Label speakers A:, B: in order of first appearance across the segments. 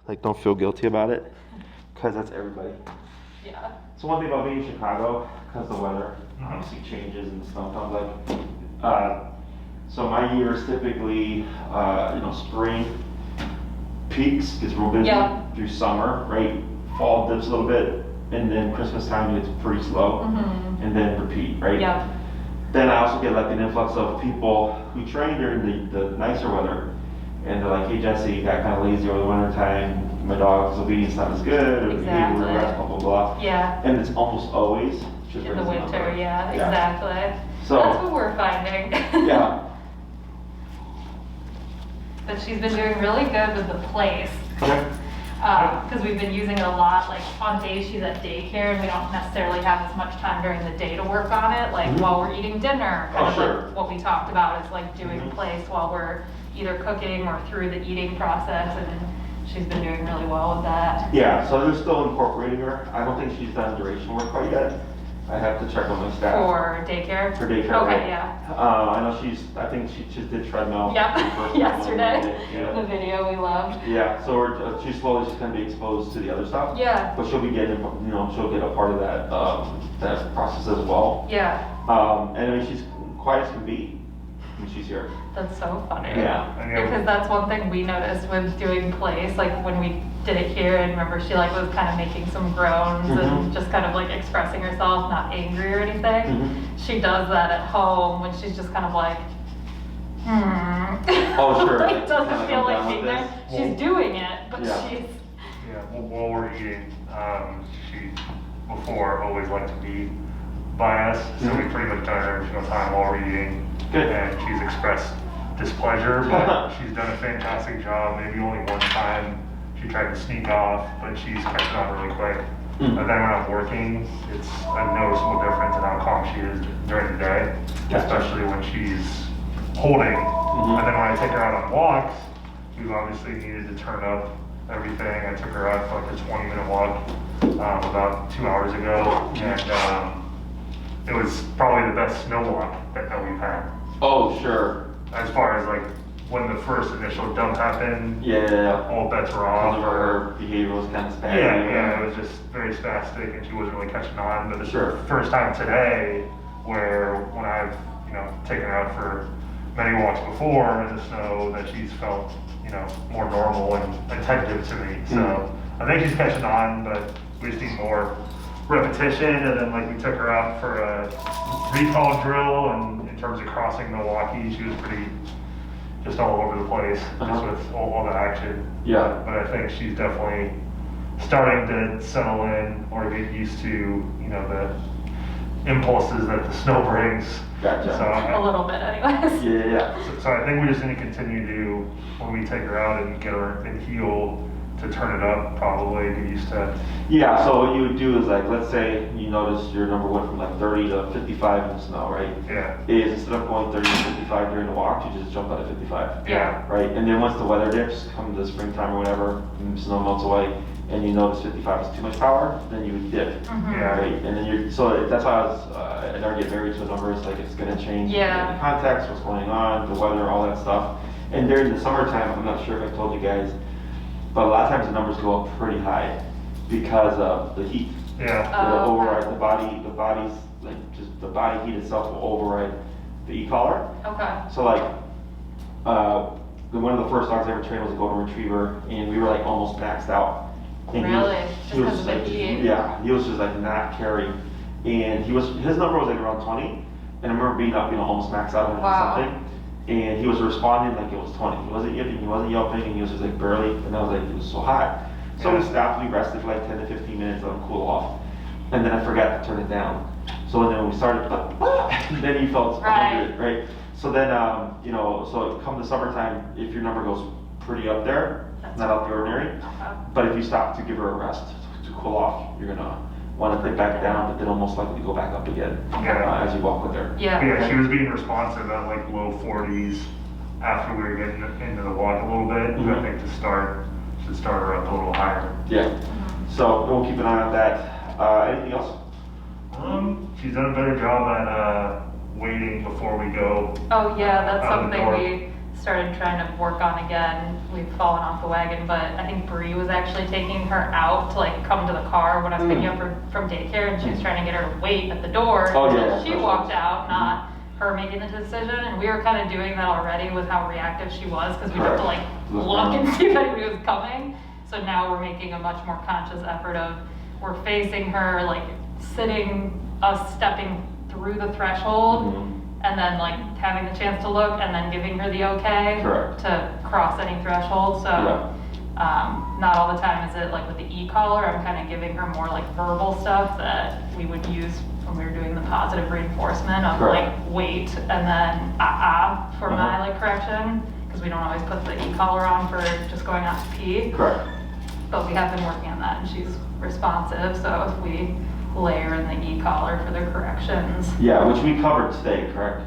A: Like, don't feel guilty about it, because that's everybody.
B: Yeah.
A: So one thing about being in Chicago, because the weather obviously changes and snow comes, like, so my years typically, spring peaks, gets real busy through summer, right? Fall dips a little bit, and then Christmas time gets pretty slow, and then repeat, right?
B: Yeah.
A: Then I also get like an influx of people who train during the nicer weather, and they're like, hey Jesse, you got kind of lazy over the winter time, my dog's obedience not as good, or behavior regress, blah, blah, blah.
B: Yeah.
A: And it's almost always just
B: in the winter, yeah, exactly.
A: So
B: that's what we're finding.
A: Yeah.
B: But she's been doing really good with the place.
A: Okay.
B: Because we've been using it a lot, like on days she's at daycare and we don't necessarily have as much time during the day to work on it, like while we're eating dinner, kind of like what we talked about is like doing place while we're either cooking or through the eating process, and she's been doing really well with that.
A: Yeah, so they're still incorporating her. I don't think she's done duration work quite yet. I have to check on my staff.
B: For daycare?
A: For daycare,
B: okay,
A: right?
B: Yeah.
A: I know I think she just did treadmill.
B: Yep, yesterday,
A: yeah.
B: The video we loved.
A: Yeah, so she's slowly just going to be exposed to the other stuff.
B: Yeah.
A: But she'll be getting, she'll get a part of that that process as well.
B: Yeah.
A: And I mean, she's quiet as can be when she's here.
B: That's so funny.
A: Yeah.
B: Because that's one thing we noticed with doing place, like when we did it here, and remember she like was kind of making some groans and just kind of like expressing herself, not angry or anything. She does that at home when she's just kind of like,
A: Oh, sure.
B: like doesn't feel like being there. She's doing it, but she's.
C: Yeah, well, while we're eating, she before always liked to be by us, so we pretty much done her every single time while we're eating.
A: Good.
C: And she's expressed displeasure, but she's done a fantastic job. Maybe only one time she tried to sneak off, but she's catching on really quick. And then when I'm working, it's a noticeable difference in how calm she is during the day, especially when she's holding. And then when I take her out on walks, we've obviously needed to turn up everything. I took her out for like a 20-minute walk about 2 hours ago, and it was probably the best snow walk that we've had.
A: Oh, sure.
C: As far as like when the first initial dump happened, all bets were off.
A: Her behavior was kind of spastic.
C: Yeah, it was just very spastic, and she wasn't really catching on. But this is the first time today where when I've taken her out for many walks before in the snow, that she's felt more normal and attentive to me. So I think she's catching on, but we just need more repetition. And then like we took her out for a recall drill, and in terms of crossing Milwaukee, she was pretty just all over the place, just with all the action.
A: Yeah.
C: But I think she's definitely starting to settle in or get used to the impulses that the snow brings.
A: Gotcha.
C: So
B: a little bit anyways.
A: Yeah.
C: So I think we just need to continue to, when we take her out and get her in heel, to turn it up, probably get used to.
A: Yeah, so what you would do is like, let's say you notice your number went from like 30 to 55 in the snow, right?
C: Yeah.
A: Is instead of going 30 to 55 during the walk, you just jump out at 55.
C: Yeah.
A: Right, and then once the weather dips, come the springtime or whatever, and snow melts away, and you notice 55 is too much power, then you would dip.
C: Yeah.
A: Right, and then so that's why I never get married to a number. It's like it's going to change the context, what's going on, the weather, all that stuff. And during the summertime, I'm not sure if I told you guys, but a lot of times the numbers go up pretty high because of the heat.
C: Yeah.
A: It'll override the body's like just the body heat itself will override the e-collar.
B: Okay.
A: So like, one of the first dogs I ever trained was a golden retriever, and we were like almost maxed out. And
B: really?
A: He was just like, yeah, he was just like not carrying, and his number was like around 20, and I remember being up, almost maxed out on something. And he was responding like it was 20. He wasn't yipping, he wasn't yelping, and he was just like barely, and I was like, it was so hot. So we stopped, we rested for like 10 to 15 minutes, let him cool off. And then I forgot to turn it down. So then when we started, then he felt 100, right? So then, so come the summertime, if your number goes pretty up there, not out the ordinary, but if you stop to give her a rest, to cool off, you're gonna want to dip back down, but then almost likely to go back up again as you walk with her.
C: Yeah, she was being responsive at like low 40s after we were getting into the walk a little bit. I think should start her up a little higher.
A: Yeah. So we'll keep an eye on that. Anything else?
C: She's done a better job at waiting before we go.
B: Oh yeah, that's something we started trying to work on again. We've fallen off the wagon, but I think Bree was actually taking her out to like come to the car when I was picking up from daycare, and she was trying to get her to wait at the door until she walked out, not her making the decision. And we were kind of doing that already with how reactive she was, because we had to like look and see if anybody was coming. So now we're making a much more conscious effort of, we're facing her, like sitting, us stepping through the threshold, and then like having the chance to look, and then giving her the okay to cross any threshold. So not all the time is it like with the e-collar. I'm kind of giving her more like verbal stuff that we would use when we were doing the positive reinforcement of like wait and then for my like correction, because we don't always put the e-collar on for just going out to pee.
A: Correct.
B: But we have been working on that, and she's responsive. So if we layer in the e-collar for the corrections.
A: Yeah, which we covered today, correct?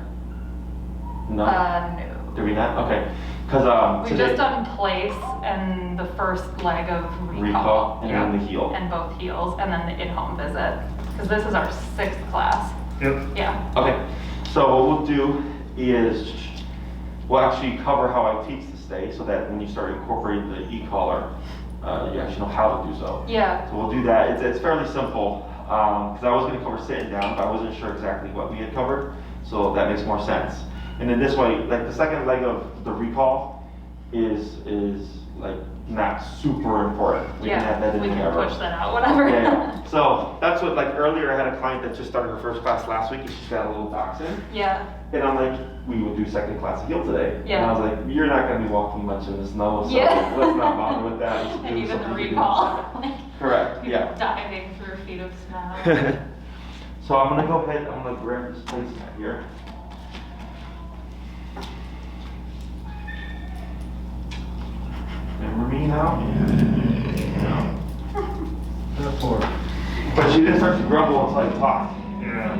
A: No.
B: No.
A: Did we not? Okay. Because
B: we've just done place and the first leg of recall.
A: And then the heel.
B: And both heels, and then the in-home visit. Because this is our 6th class.
C: Yep.
B: Yeah.
A: Okay. So what we'll do is we'll actually cover how I teach the stay, so that when you start incorporating the e-collar, you actually know how to do so.
B: Yeah.
A: So we'll do that. It's fairly simple. Because I was going to cover sitting down, but I wasn't sure exactly what we had covered, so that makes more sense. And then this way, like the second leg of the recall is like not super important. We can add that in
B: we can
A: whenever.
B: push that out, whatever.
A: Yeah. So that's what, like earlier I had a client that just started her first class last week, and she's got a little dachshund.
B: Yeah.
A: And I'm like, we will do second class of heel today.
B: Yeah.
A: And I was like, you're not going to be walking much in the snow, so
B: Yeah.
A: let's not bother with that. Let's
B: And
A: do
B: even the
A: something
B: recall. Like,
A: correct.
B: people
A: Yeah.
B: diving through feet of snow.
A: So I'm gonna go ahead, I'm gonna grab this place mat here. Remember me now? But she didn't start to grumble until I talked.
C: Yeah.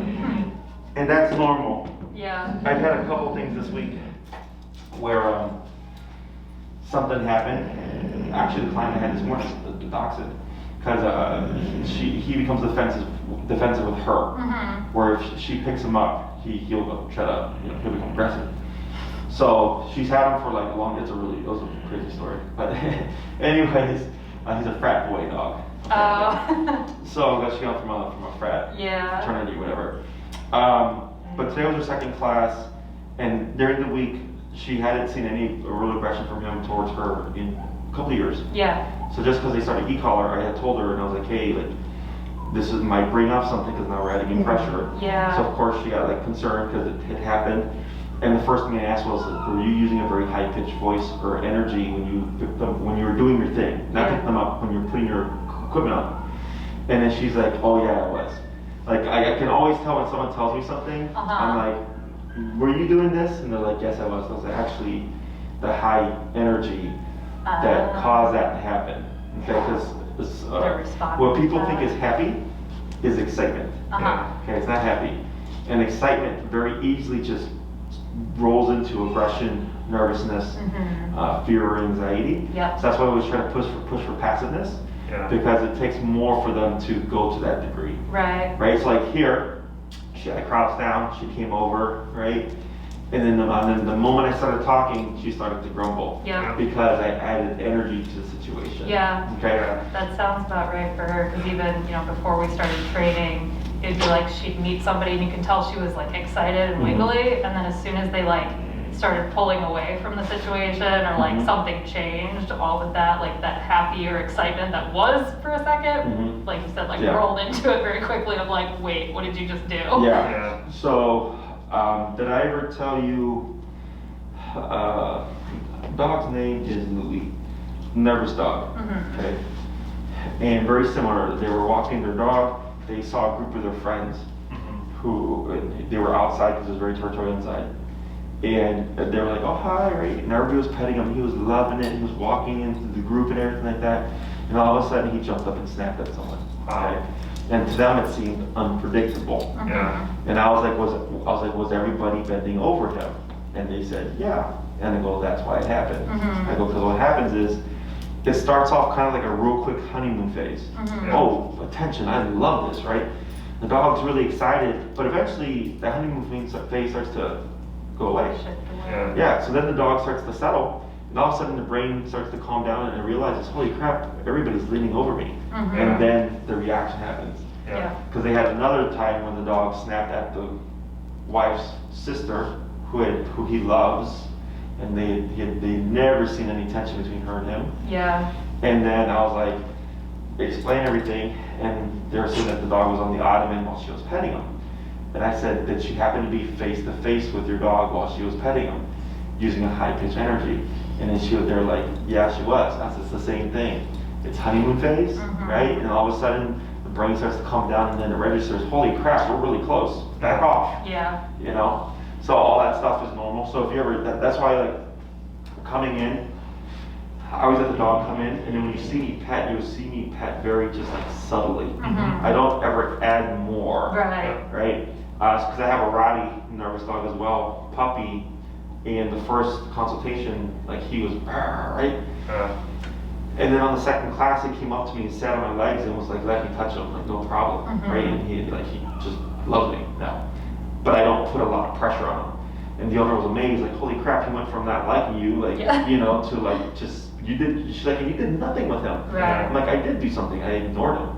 A: And that's normal.
B: Yeah.
A: I've had a couple things this week where something happened. Actually, the client I had this morning, the dachshund, because he becomes defensive with her. Where if she picks him up, he'll go shut up. You know, he'll become aggressive. So she's had him for like a long. It was a crazy story. But anyways, he's a frat boy dog.
B: Oh.
A: So she got from a frat fraternity, whatever. But today was her second class, and during the week she hadn't seen any real aggression from him towards her in a couple of years.
B: Yeah.
A: So just because they started e-collar, I had told her, and I was like, hey, like, this might bring up something because now we're adding in pressure.
B: Yeah.
A: So of course she got like concerned because it had happened. And the first thing I asked was, were you using a very high-pitched voice or energy when you picked them, when you were doing your thing? Not pick them up when you were putting your equipment on. And then she's like, oh yeah, it was. Like I can always tell when someone tells me something. I'm like, were you doing this? And they're like, yes, I was. I was like, actually, the high energy that caused that to happen. Okay, because what people think is happy is excitement. Okay, it's not happy. And excitement very easily just rolls into aggression, nervousness, fear, or anxiety.
B: Yep.
A: So that's why we always try to push for passiveness, because it takes more for them to go to that degree.
B: Right.
A: Right. So like here, I crouched down, she came over, right, and then the moment I started talking, she started to grumble.
B: Yeah.
A: Because I added energy to the situation.
B: Yeah.
A: Okay.
B: That sounds about right for her, because even, before we started training, it'd be like she'd meet somebody and you can tell she was like excited and wiggly, and then as soon as they like started pulling away from the situation or like something changed, all of that, like that happy or excitement that was for a second, like you said, like rolled into it very quickly of like, wait, what did you just do?
A: Yeah. So, did I ever tell you, dog's name is Louie, nervous dog, okay? And very similar, they were walking their dog, they saw a group of their friends who, they were outside because it was very territorial inside. And they were like, oh, hi, right? And everybody was petting him, he was loving it, he was walking into the group and everything like that. And all of a sudden he jumped up and snapped at someone, okay? And to them it seemed unpredictable. And I was like, was everybody bending over him? And they said, yeah. And I go, that's why it happened. I go, because what happens is, it starts off kind of like a real quick honeymoon phase. Oh, attention, I love this, right? The dog's really excited, but eventually the honeymoon phase starts to go away. Yeah, so then the dog starts to settle, and all of a sudden the brain starts to calm down and it realizes, holy crap, everybody's leaning over me. And then the reaction happens. Because they had another time when the dog snapped at the wife's sister, who he loves, and they'd never seen any tension between her and him.
B: Yeah.
A: And then I was like, explain everything, and they were saying that the dog was on the ottoman while she was petting him. And I said that she happened to be face to face with your dog while she was petting him, using a high pitched energy. And then they were like, yeah, she was. I said, it's the same thing. It's honeymoon phase, right? And all of a sudden, the brain starts to calm down, and then it registers, holy crap, we're really close. Back off.
B: Yeah.
A: You know? So all that stuff is normal. So if you ever, that's why like coming in, I always let the dog come in, and then when you see me pet, you'll see me pet very just like subtly. I don't ever add more. Right? Because I have a Roddy nervous dog as well, puppy, and the first consultation, like he was, right? And then on the second class, he came up to me and sat on my legs and was like, let me touch him, like no problem, right? And he just loves me now. But I don't put a lot of pressure on him. And the owner was amazed, like, holy crap, he went from not liking you, like, you know, to like, just, she's like, you did nothing with him. I'm like, I did do something, I ignored him.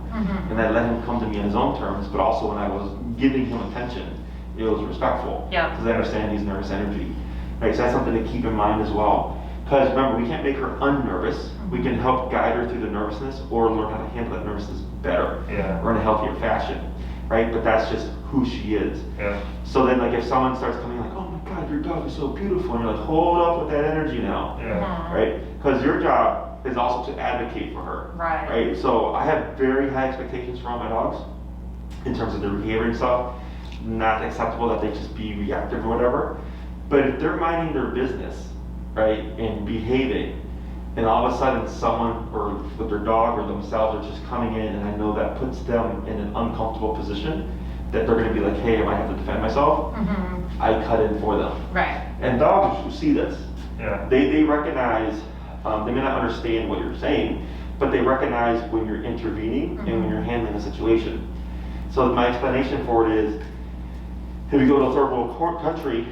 A: And I let him come to me on his own terms, but also when I was giving him attention, it was respectful. Because I understand he's nervous energy. Right, so that's something to keep in mind as well. Because remember, we can't make her unnervous. We can help guide her through the nervousness or learn how to handle that nervousness better or in a healthier fashion. Right, but that's just who she is. So then, like, if someone starts coming like, oh my God, your dog is so beautiful, and you're like, hold up with that energy now. Right, because your job is also to advocate for her. Right. So I have very high expectations for all my dogs in terms of their behavior and stuff. Not acceptable that they just be reactive or whatever. But if they're minding their business, right, and behaving, and all of a sudden someone, or with their dog or themselves, are just coming in, and I know that puts them in an uncomfortable position, that they're going to be like, hey, I might have to defend myself, I cut in for them. And dogs who see this, they recognize, they may not understand what you're saying, but they recognize when you're intervening and when you're handling a situation. So my explanation for it is, if you go to a third world country,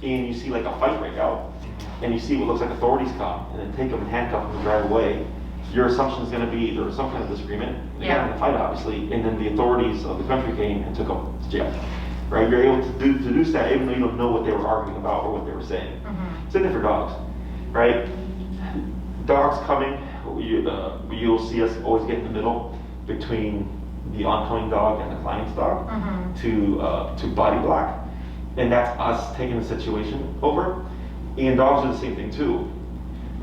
A: and you see like a fight break out, and you see what looks like authorities come, and then take them and handcuff them and drive away, your assumption is going to be there was some kind of disagreement. They got in a fight, obviously, and then the authorities of the country came and took them to jail. Right? You're able to deduce that even though you don't know what they were arguing about or what they were saying. Same thing for dogs, right? Dogs coming, you'll see us always get in the middle between the oncoming dog and the client's dog to body block. And that's us taking the situation over. And dogs do the same thing too.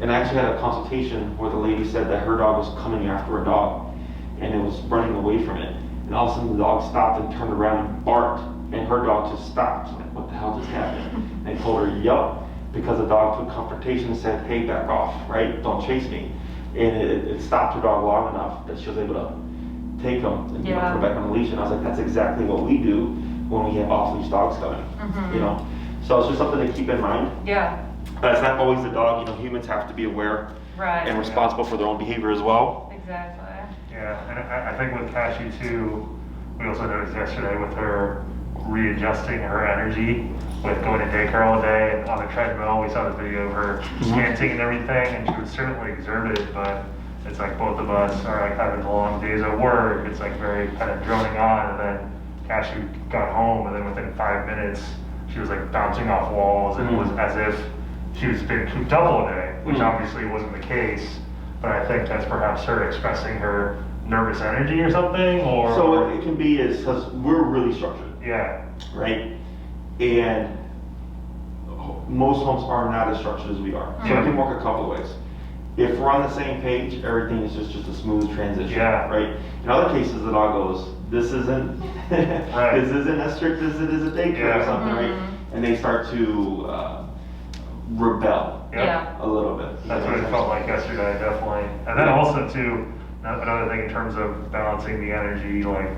A: And I actually had a consultation where the lady said that her dog was coming after a dog and it was running away from it. And all of a sudden the dog stopped and turned around and barked, and her dog just stopped. Like, what the hell just happened? And I told her, yup, because the dog took confrontation and said, hey, back off, right? Don't chase me. And it stopped her dog long enough that she was able to take him and put her back on the leash. And I was like, that's exactly what we do when we have off-leash dogs coming, you know? So it's just something to keep in mind. It's not always the dog, you know, humans have to be aware and responsible for their own behavior as well.
C: Yeah, and I think with Cashew too, we also noticed yesterday with her readjusting her energy with going to daycare all day and on the treadmill. We saw this video of her chanting and everything, and she was certainly exerted, but it's like both of us are like having long days at work. It's like very kind of droning on, and then Cashew got home, and then within 5 minutes, she was like bouncing off walls, and it was as if she was being cooped up all day, which obviously wasn't the case. But I think that's perhaps her expressing her nervous energy or something, or...
A: So what it can be is, because we're really structured. Right? And most homes are not as structured as we are. So it can work a couple of ways. If we're on the same page, everything is just a smooth transition, right? In other cases, the dog goes, this isn't this isn't as strict as it is a daycare or something, right? And they start to rebel a little bit.
C: That's what it felt like yesterday, definitely. And then also too, another thing in terms of balancing the energy, like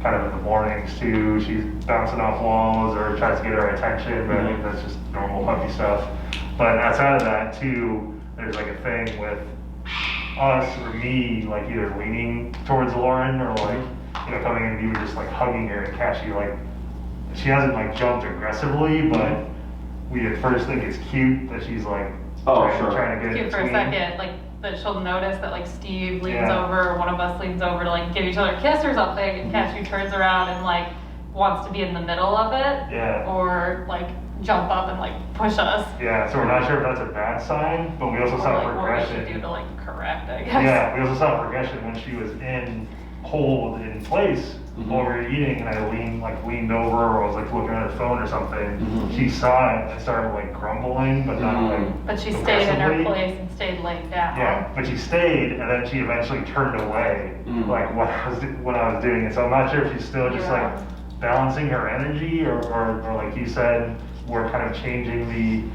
C: kind of in the mornings too, she's bouncing off walls or tries to get our attention, but I think that's just normal puppy stuff. But outside of that too, there's like a thing with us or me, like either leaning towards Lauren or like, you know, coming in and even just like hugging her and Cashew, like she hasn't like jumped aggressively, but we at first think it's cute that she's like trying to get
B: cute for a second, like that she'll notice that like Steve leans over, or one of us leans over to like give each other a kiss or something, and Cashew turns around and like wants to be in the middle of it, or like jump up and like push us.
C: Yeah, so we're not sure if that's a bad sign, but we also saw
B: like,
C: progression.
B: What we should do to like correct, I guess.
C: Yeah, we also saw progression when she was in hold in place while we were eating, and I leaned over, or I was like looking at her phone or something. She saw it and started like grumbling, but not like.
B: But she stayed in her place and stayed laid down.
C: Yeah, but she stayed, and then she eventually turned away, like when I was doing it. So I'm not sure if she's still just like balancing her energy, or like you said, we're kind of changing the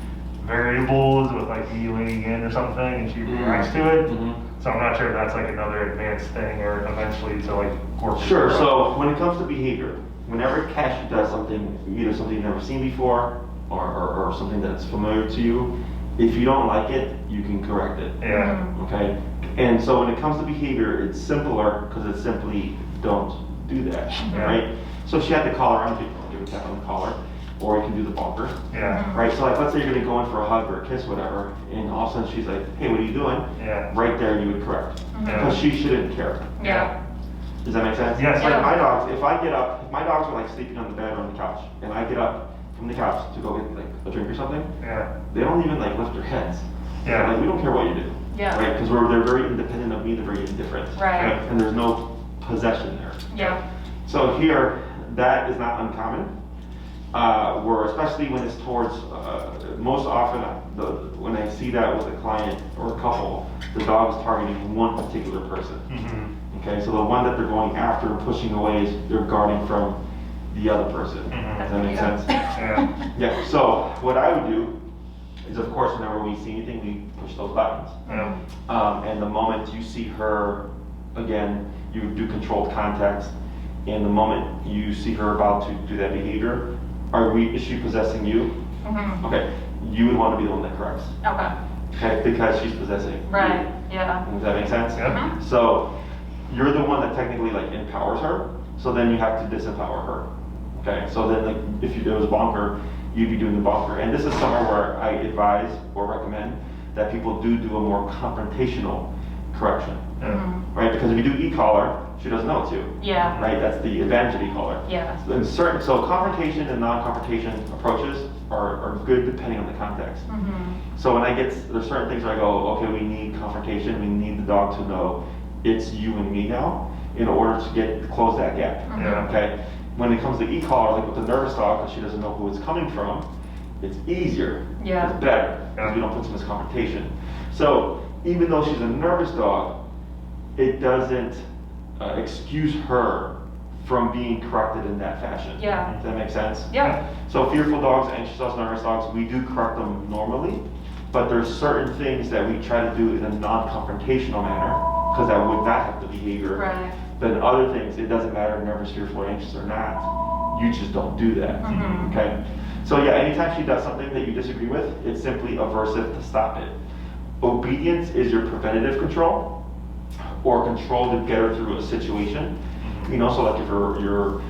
C: variables with like me leaning in or something, and she reacts to it. So I'm not sure if that's like another advanced thing, or eventually to like work.
A: Sure. So when it comes to behavior, whenever Cashew does something, either something you've never seen before, or something that's familiar to you, if you don't like it, you can correct it.
C: Yeah.
A: Okay. And so when it comes to behavior, it's simpler because it's simply don't do that, right? So she had the collar on, give a tap on the collar, or you can do the bumper.
C: Yeah.
A: Right, so like let's say you're gonna go in for a hug or a kiss, whatever, and all of a sudden she's like, hey, what are you doing?
C: Yeah.
A: Right there you would correct. Because she shouldn't care.
B: Yeah.
A: Does that make sense?
C: Yes.
A: Like my dogs, if I get up, if my dogs are like sleeping on the bed or on the couch, and I get up from the couch to go get like a drink or something, they don't even like lift their heads.
C: Yeah.
A: Like we don't care what you do.
B: Yeah.
A: Right, because they're very independent of me, they're very indifferent.
B: Right.
A: And there's no possession there.
B: Yeah.
A: So here, that is not uncommon. Where especially when it's towards, most often when I see that with a client or a couple, the dog is targeting one particular person. Okay, so the one that they're going after and pushing away is they're guarding from the other person. Does that make sense? Yeah. So what I would do is, of course, whenever we see anything, we push those buttons. And the moment you see her, again, you do controlled contact. And the moment you see her about to do that behavior, is she possessing you? Okay, you would want to be the one that corrects. Okay, because she's possessing you.
B: Yeah.
A: Does that make sense?
C: Yeah.
A: So you're the one that technically like empowers her. So then you have to disempower her. Okay, so then like if you do a bonker, you'd be doing the bonker. And this is somewhere where I advise or recommend that people do a more confrontational correction. Right? Because if you do e-collar, she doesn't know to.
B: Yeah.
A: Right? That's the advantage of e-collar.
B: Yeah.
A: So confrontation and non-confrontation approaches are good depending on the context. So when there's certain things where I go, okay, we need confrontation, we need the dog to know it's you and me now in order to close that gap. Okay? When it comes to e-collar, like with the nervous dog, because she doesn't know who it's coming from, it's easier.
B: Yeah.
A: It's better because we don't put so much confrontation. So even though she's a nervous dog, it doesn't excuse her from being corrected in that fashion.
B: Yeah.
A: Does that make sense?
B: Yeah.
A: So fearful dogs, anxious dogs, nervous dogs, we do correct them normally, but there's certain things that we try to do in a non-confrontational manner, because that would not have the behavior.
B: Right.
A: Then other things, it doesn't matter nervous, fearful, anxious or not, you just don't do that. Okay? So yeah, anytime she does something that you disagree with, it's simply aversive to stop it. Obedience is your preventative control, or control to get her through a situation. You know, so like if you're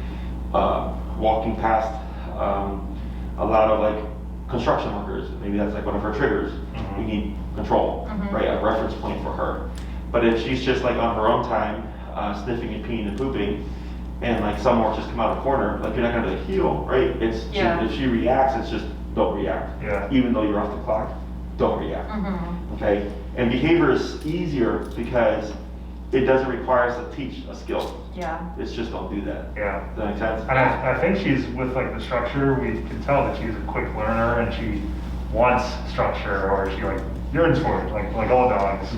A: walking past a lot of like construction workers, maybe that's like one of her triggers. We need control, right? A reference point for her. But if she's just like on her own time, sniffing and peeing and pooping, and like some more just come out of the corner, like you're not gonna heal, right? If she reacts, it's just don't react. Even though you're off the clock, don't react. Okay? And behavior is easier because it doesn't require us to teach a skill. It's just don't do that. Does that make sense?
C: And I think she's with like the structure, we can tell that she's a quick learner and she wants structure, or she like yearns for it, like all dogs.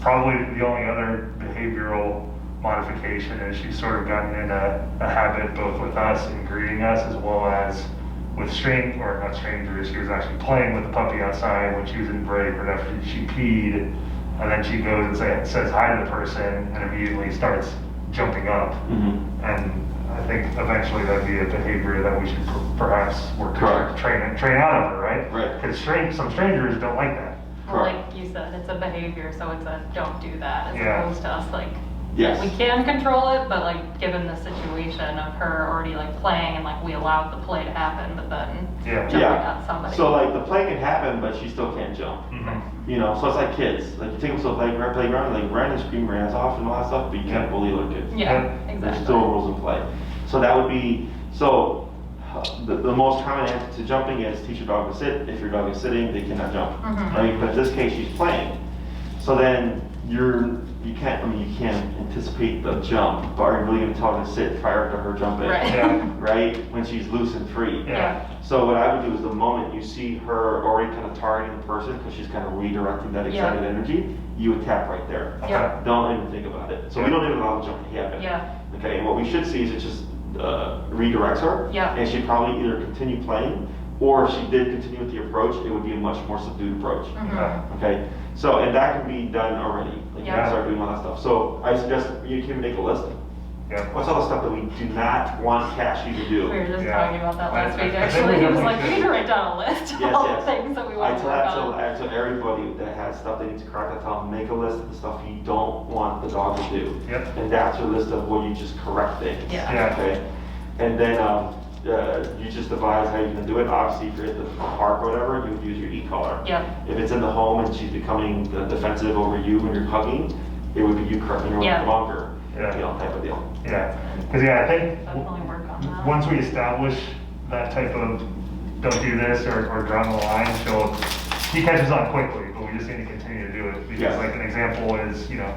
C: Probably the only other behavioral modification is she's sort of gotten in a habit both with us and greeting us, as well as with not strangers. She was actually playing with the puppy outside when she was in break, or after she peed, and then she goes and says hi to the person and immediately starts jumping up. And I think eventually that'd be a behavior that we should perhaps work to train out of her, right? Because some strangers don't like that.
B: Well, like you said, it's a behavior, so it's a don't do that, as opposed to us like
A: Yes.
B: We can control it, but like given the situation of her already like playing and like we allowed the play to happen, but then jumping on somebody.
A: So like the play can happen, but she still can't jump. You know, so it's like kids. Like you take them to the playground, like run and scream your ass off and all that stuff, but you can't bully little kids.
B: Yeah, exactly.
A: There's still rules in play. So that would be, so the most common answer to jumping is teach your dog to sit. If your dog is sitting, they cannot jump, right? But in this case, she's playing. So then you can't anticipate the jump, but are you really going to tell her to sit prior to her jumping?
B: Right.
A: Right? When she's loose and free.
B: Yeah.
A: So what I would do is the moment you see her already kind of targeting the person because she's kind of redirecting that excited energy, you would tap right there.
B: Yeah.
A: Don't even think about it. So we don't even allow the jump to happen.
B: Yeah.
A: Okay, and what we should see is it just redirects her.
B: Yeah.
A: And she'd probably either continue playing, or if she did continue with the approach, it would be a much more subdued approach. Okay, so, and that can be done already. Like you can start doing all that stuff. So I suggest you can make a list. What's all the stuff that we do not want Cashew to do?
B: We were just talking about that last week actually. He was like, we need to write down a list of all the things that we want to work on.
A: I tell everybody that has stuff they need to correct, I tell them make a list of the stuff you don't want the dog to do. And that's your list of what you just correct things. Okay? And then you just devise how you're going to do it. Obviously, if you're at the park or whatever, you would use your e-collar. If it's in the home and she's becoming defensive over you when you're hugging, it would be you correcting her with the longer. You know, type of deal.
C: Because I think
B: Definitely work on that.
C: once we establish that type of don't do this or draw the line, he catches on quickly, but we just need to continue to do it. Because like an example is, you know,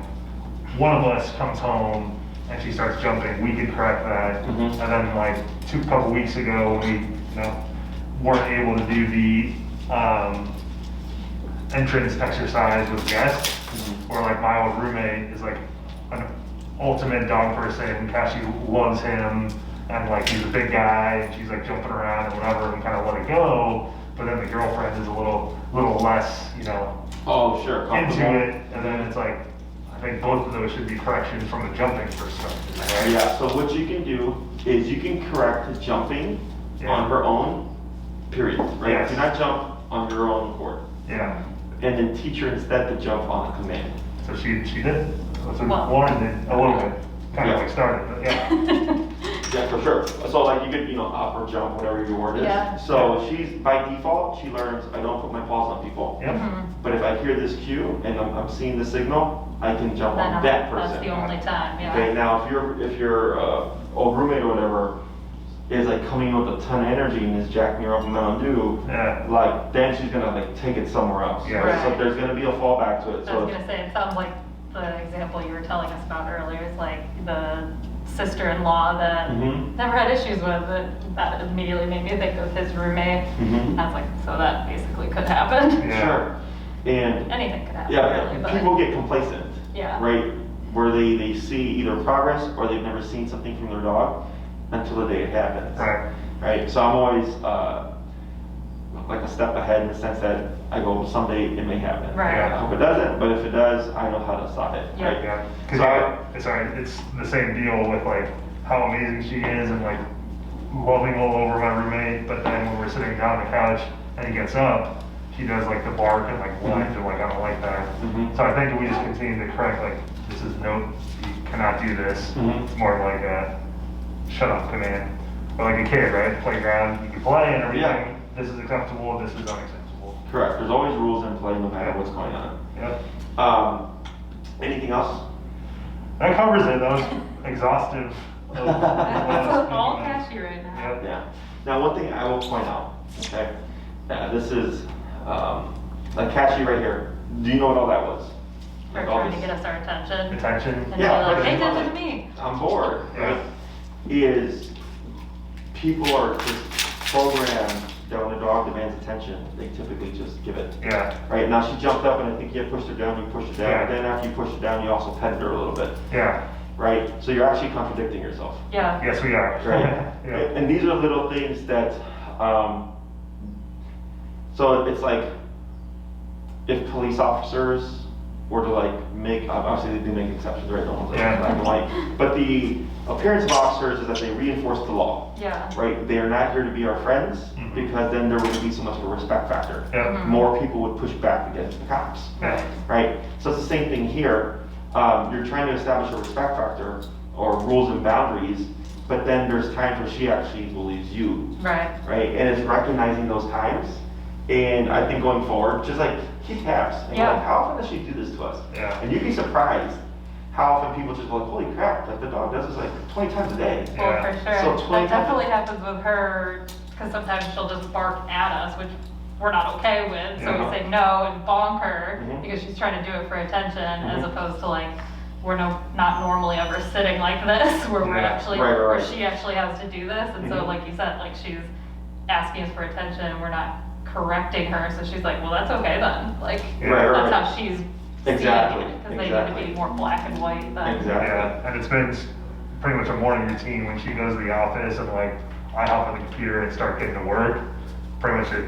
C: one of us comes home and she starts jumping, we could correct that. And then like a couple weeks ago, we weren't able to do the entrance exercise with guests, or like my old roommate is like an ultimate dog person. Cashew loves him, and like he's a big guy, and she's like jumping around and whatever, and kind of let it go. But then the girlfriend is a little less, into it, and then it's like, I think both of those should be corrections from the jumping perspective. Right?
A: Yeah. So what you can do is you can correct the jumping on her own. Period. Right. Do not jump on your own accord. And then teach her instead to jump on a command.
C: So she did. So Lauren did a little bit, kind of like started, but
A: Yeah, for sure. So like you could, up or jump, whatever your word is. So she's, by default, she learns, I don't put my paws on people. But if I hear this cue and I'm seeing the signal, I can jump on that person.
B: That's the only time,
A: Okay, now if your old roommate or whatever is like coming in with a ton of energy and is jacking her up in Mountain Dew, like then she's gonna like take it somewhere else. So there's gonna be a fallback to it.
B: I was gonna say, it sounds like the example you were telling us about earlier is like the sister-in-law that never had issues with it. That immediately made me think of his roommate. I was like, so that basically could happen.
A: Sure. And
B: anything could happen, really. But
A: people get complacent. Right? Where they see either progress or they've never seen something from their dog until the day it happens. Right? So I'm always like a step ahead in the sense that I go, someday it may happen. I hope it doesn't, but if it does, I know how to stop it.
C: Because it's the same deal with like how amazing she is and like loving all over my roommate, but then when we're sitting down on the couch and he gets up, she does like the bark and like whines and like I don't like that. So I think if we just continue to correct like this is you cannot do this. It's more like a shut up command. But like a kid, right? Playground, you can play and everything. This is acceptable, this is unacceptable.
A: Correct. There's always rules in play no matter what's going on. Anything else?
C: That covers it. That was exhaustive.
B: All Cashew right now.
A: Now one thing I will point out, okay? This is like Cashew right here. Do you know what all that was?
B: They're trying to get us our attention.
C: And
B: be like, pay attention to me.
A: I'm bored. Is people are just programmed that when a dog demands attention, they typically just give it. Right? Now she jumped up and I think you pushed her down, you pushed her down. Then after you pushed her down, you also petted her a little bit. Right? So you're actually contradicting yourself.
C: Yes, we are.
A: Right? And these are little things that, so it's like, if police officers were to like make, obviously they do make exceptions, right? No one's like black and white. But the appearance of officers is that they reinforce the law. Right? They are not here to be our friends because then there wouldn't be so much of a respect factor. More people would push back against the cops. Right? So it's the same thing here. you're trying to establish a respect factor or rules and boundaries, but then there's times where she actually believes you.
B: Right.
A: Right? And it's recognizing those times. And I think going forward, just like keep tabs. And you're like, how often does she do this to us?
C: Yeah.
A: And you'd be surprised how often people just go like, holy crap, like the dog does this like 20 times a day.
B: Well,
C: Yeah.
B: for sure.
A: So 20
B: That definitely happens with her, because sometimes she'll just bark at us, which we're not okay with. So
C: Yeah.
B: we say no and bonk her
A: Mhm.
B: because she's trying to do it for attention, as
A: Mhm.
B: opposed to like, we're not normally ever sitting like this, where we're
C: Yeah.
B: actually,
A: Right, right,
B: where
A: right.
B: she actually has to do this. And so
A: Mhm.
B: like you said, like she's asking us for attention and we're not correcting her. So she's like, well, that's okay then. Like,
C: Yeah.
A: Right, right,
B: that's
A: right.
B: how she's
A: Exactly,
B: seeing it, because they
A: exactly.
B: need to be more black and white than.
A: Exactly.
C: Yeah, and it's been pretty much a morning routine when she goes to the office and like I hop on the computer and start getting to work. Pretty much a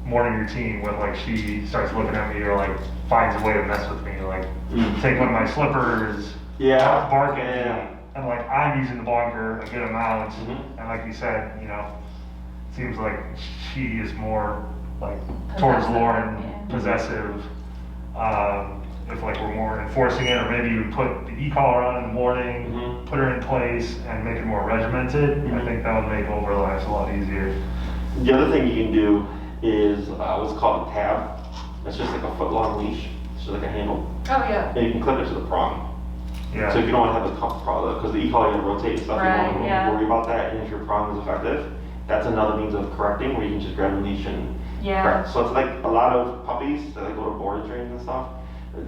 C: morning routine with like she starts looking at me or like finds a way to mess with me, like take one of my slippers,
A: Yeah.
C: bark at
A: Yeah.
C: me, and like I'm using the bonker a good amount.
A: Mhm.
C: And like you said, you know, it seems like she is more like towards
B: Possessive,
C: Lauren,
B: yeah.
C: possessive. If like we're more enforcing it, or maybe you put the e-collar on in the morning,
A: Mhm.
C: put her in place and make it more regimented, I
A: Mhm.
C: think that would make over lives a lot easier.
A: The other thing you can do is what's called a tab. It's just like a foot-long leash. It's just like a handle.
B: Oh, yeah.
A: And you can clip it to the prong.
C: Yeah.
A: So if you don't want to have the because the e-collar you rotate and stuff, you
B: Right,
A: don't want to
B: yeah.
A: worry about that. And if your prong is effective, that's another means of correcting where you can just grab the leash and
B: Yeah.
A: correct. So it's like a lot of puppies that like go to boarding trains and stuff.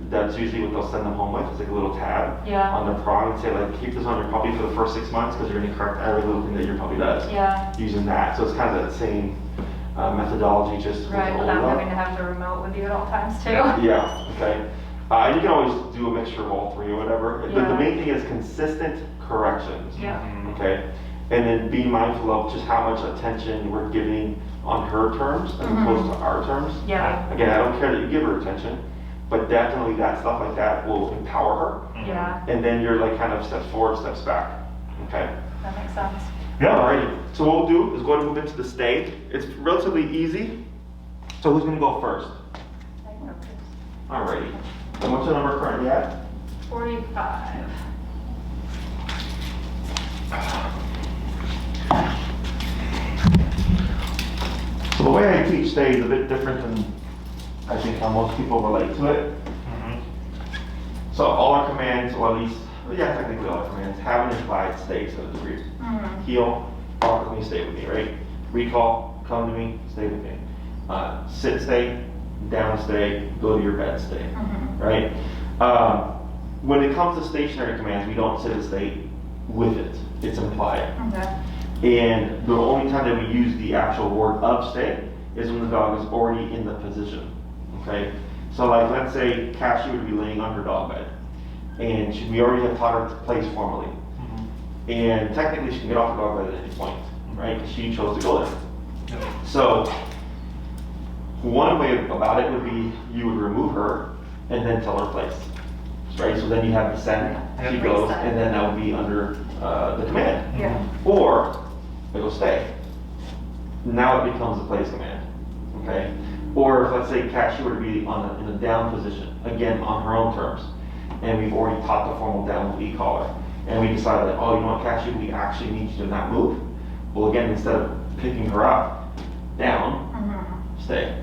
A: That's usually what they'll send them home with. It's like a little tab
B: Yeah.
A: on their prong and say like, keep this on your puppy for the first 6 months because you're going to correct every little thing that your puppy does.
B: Yeah.
A: Using that. So it's kind of that same methodology, just with
B: Right,
A: the
B: without
A: older
B: having to
A: dog.
B: have the remote with you at all times too.
C: Yeah.
A: Yeah, okay. And you can always do a mixture of all three or whatever. The
B: Yeah.
A: main thing is consistent corrections.
B: Yeah.
C: Mhm.
A: Okay, and then be mindful of just how much attention we're giving on her terms as
B: Mhm.
A: opposed to our terms.
B: Yeah,
A: Again, I don't care that you give her attention, but definitely that stuff like that will empower her.
B: yeah,
A: And then you're like kind of steps forward, steps back. Okay.
B: that makes sense.
C: Yeah.
A: Alrighty. So what we'll do is go ahead and move into the stay. It's relatively easy. So who's gonna go first? Alrighty. And what's the number currently at?
B: 45.
A: So the way I teach stay is a bit different than I think how most people relate to it.
C: Mhm.
A: So all our commands, or at least, well, yeah, technically all our commands, have an implied stay to a degree.
B: Mhm.
A: Heel, walk with me, stay with me, right? Recall, come to me, stay with me. Sit, stay, down, stay, go to your bed, stay,
B: Mhm.
A: right? When it comes to stationary commands, we don't sit and stay with it. It's implied.
B: Okay.
A: And the only time that we use the actual word of stay is when the dog is already in the position, okay? So like, let's say Cashew would be laying on her dog bed, and we already have taught her to place formally.
C: Mhm.
A: And technically she can get off the dog bed at any point, right? Because she chose to go there.
C: Yeah.
A: So one way about it would be you would remove her and then tell her place, right? So then you have the send, she
C: Yeah.
A: goes, and then that would be under the command.
B: Yeah.
A: Or it will stay. Now it becomes a place command, okay? Or if let's say Cashew were to be in a down position, again on her own terms, and we've already taught the formal down with e-collar, and we decided that, oh, you know what, Cashew, we actually need you to not move. Well, again, instead of picking her up, down,
B: Mhm.
A: stay.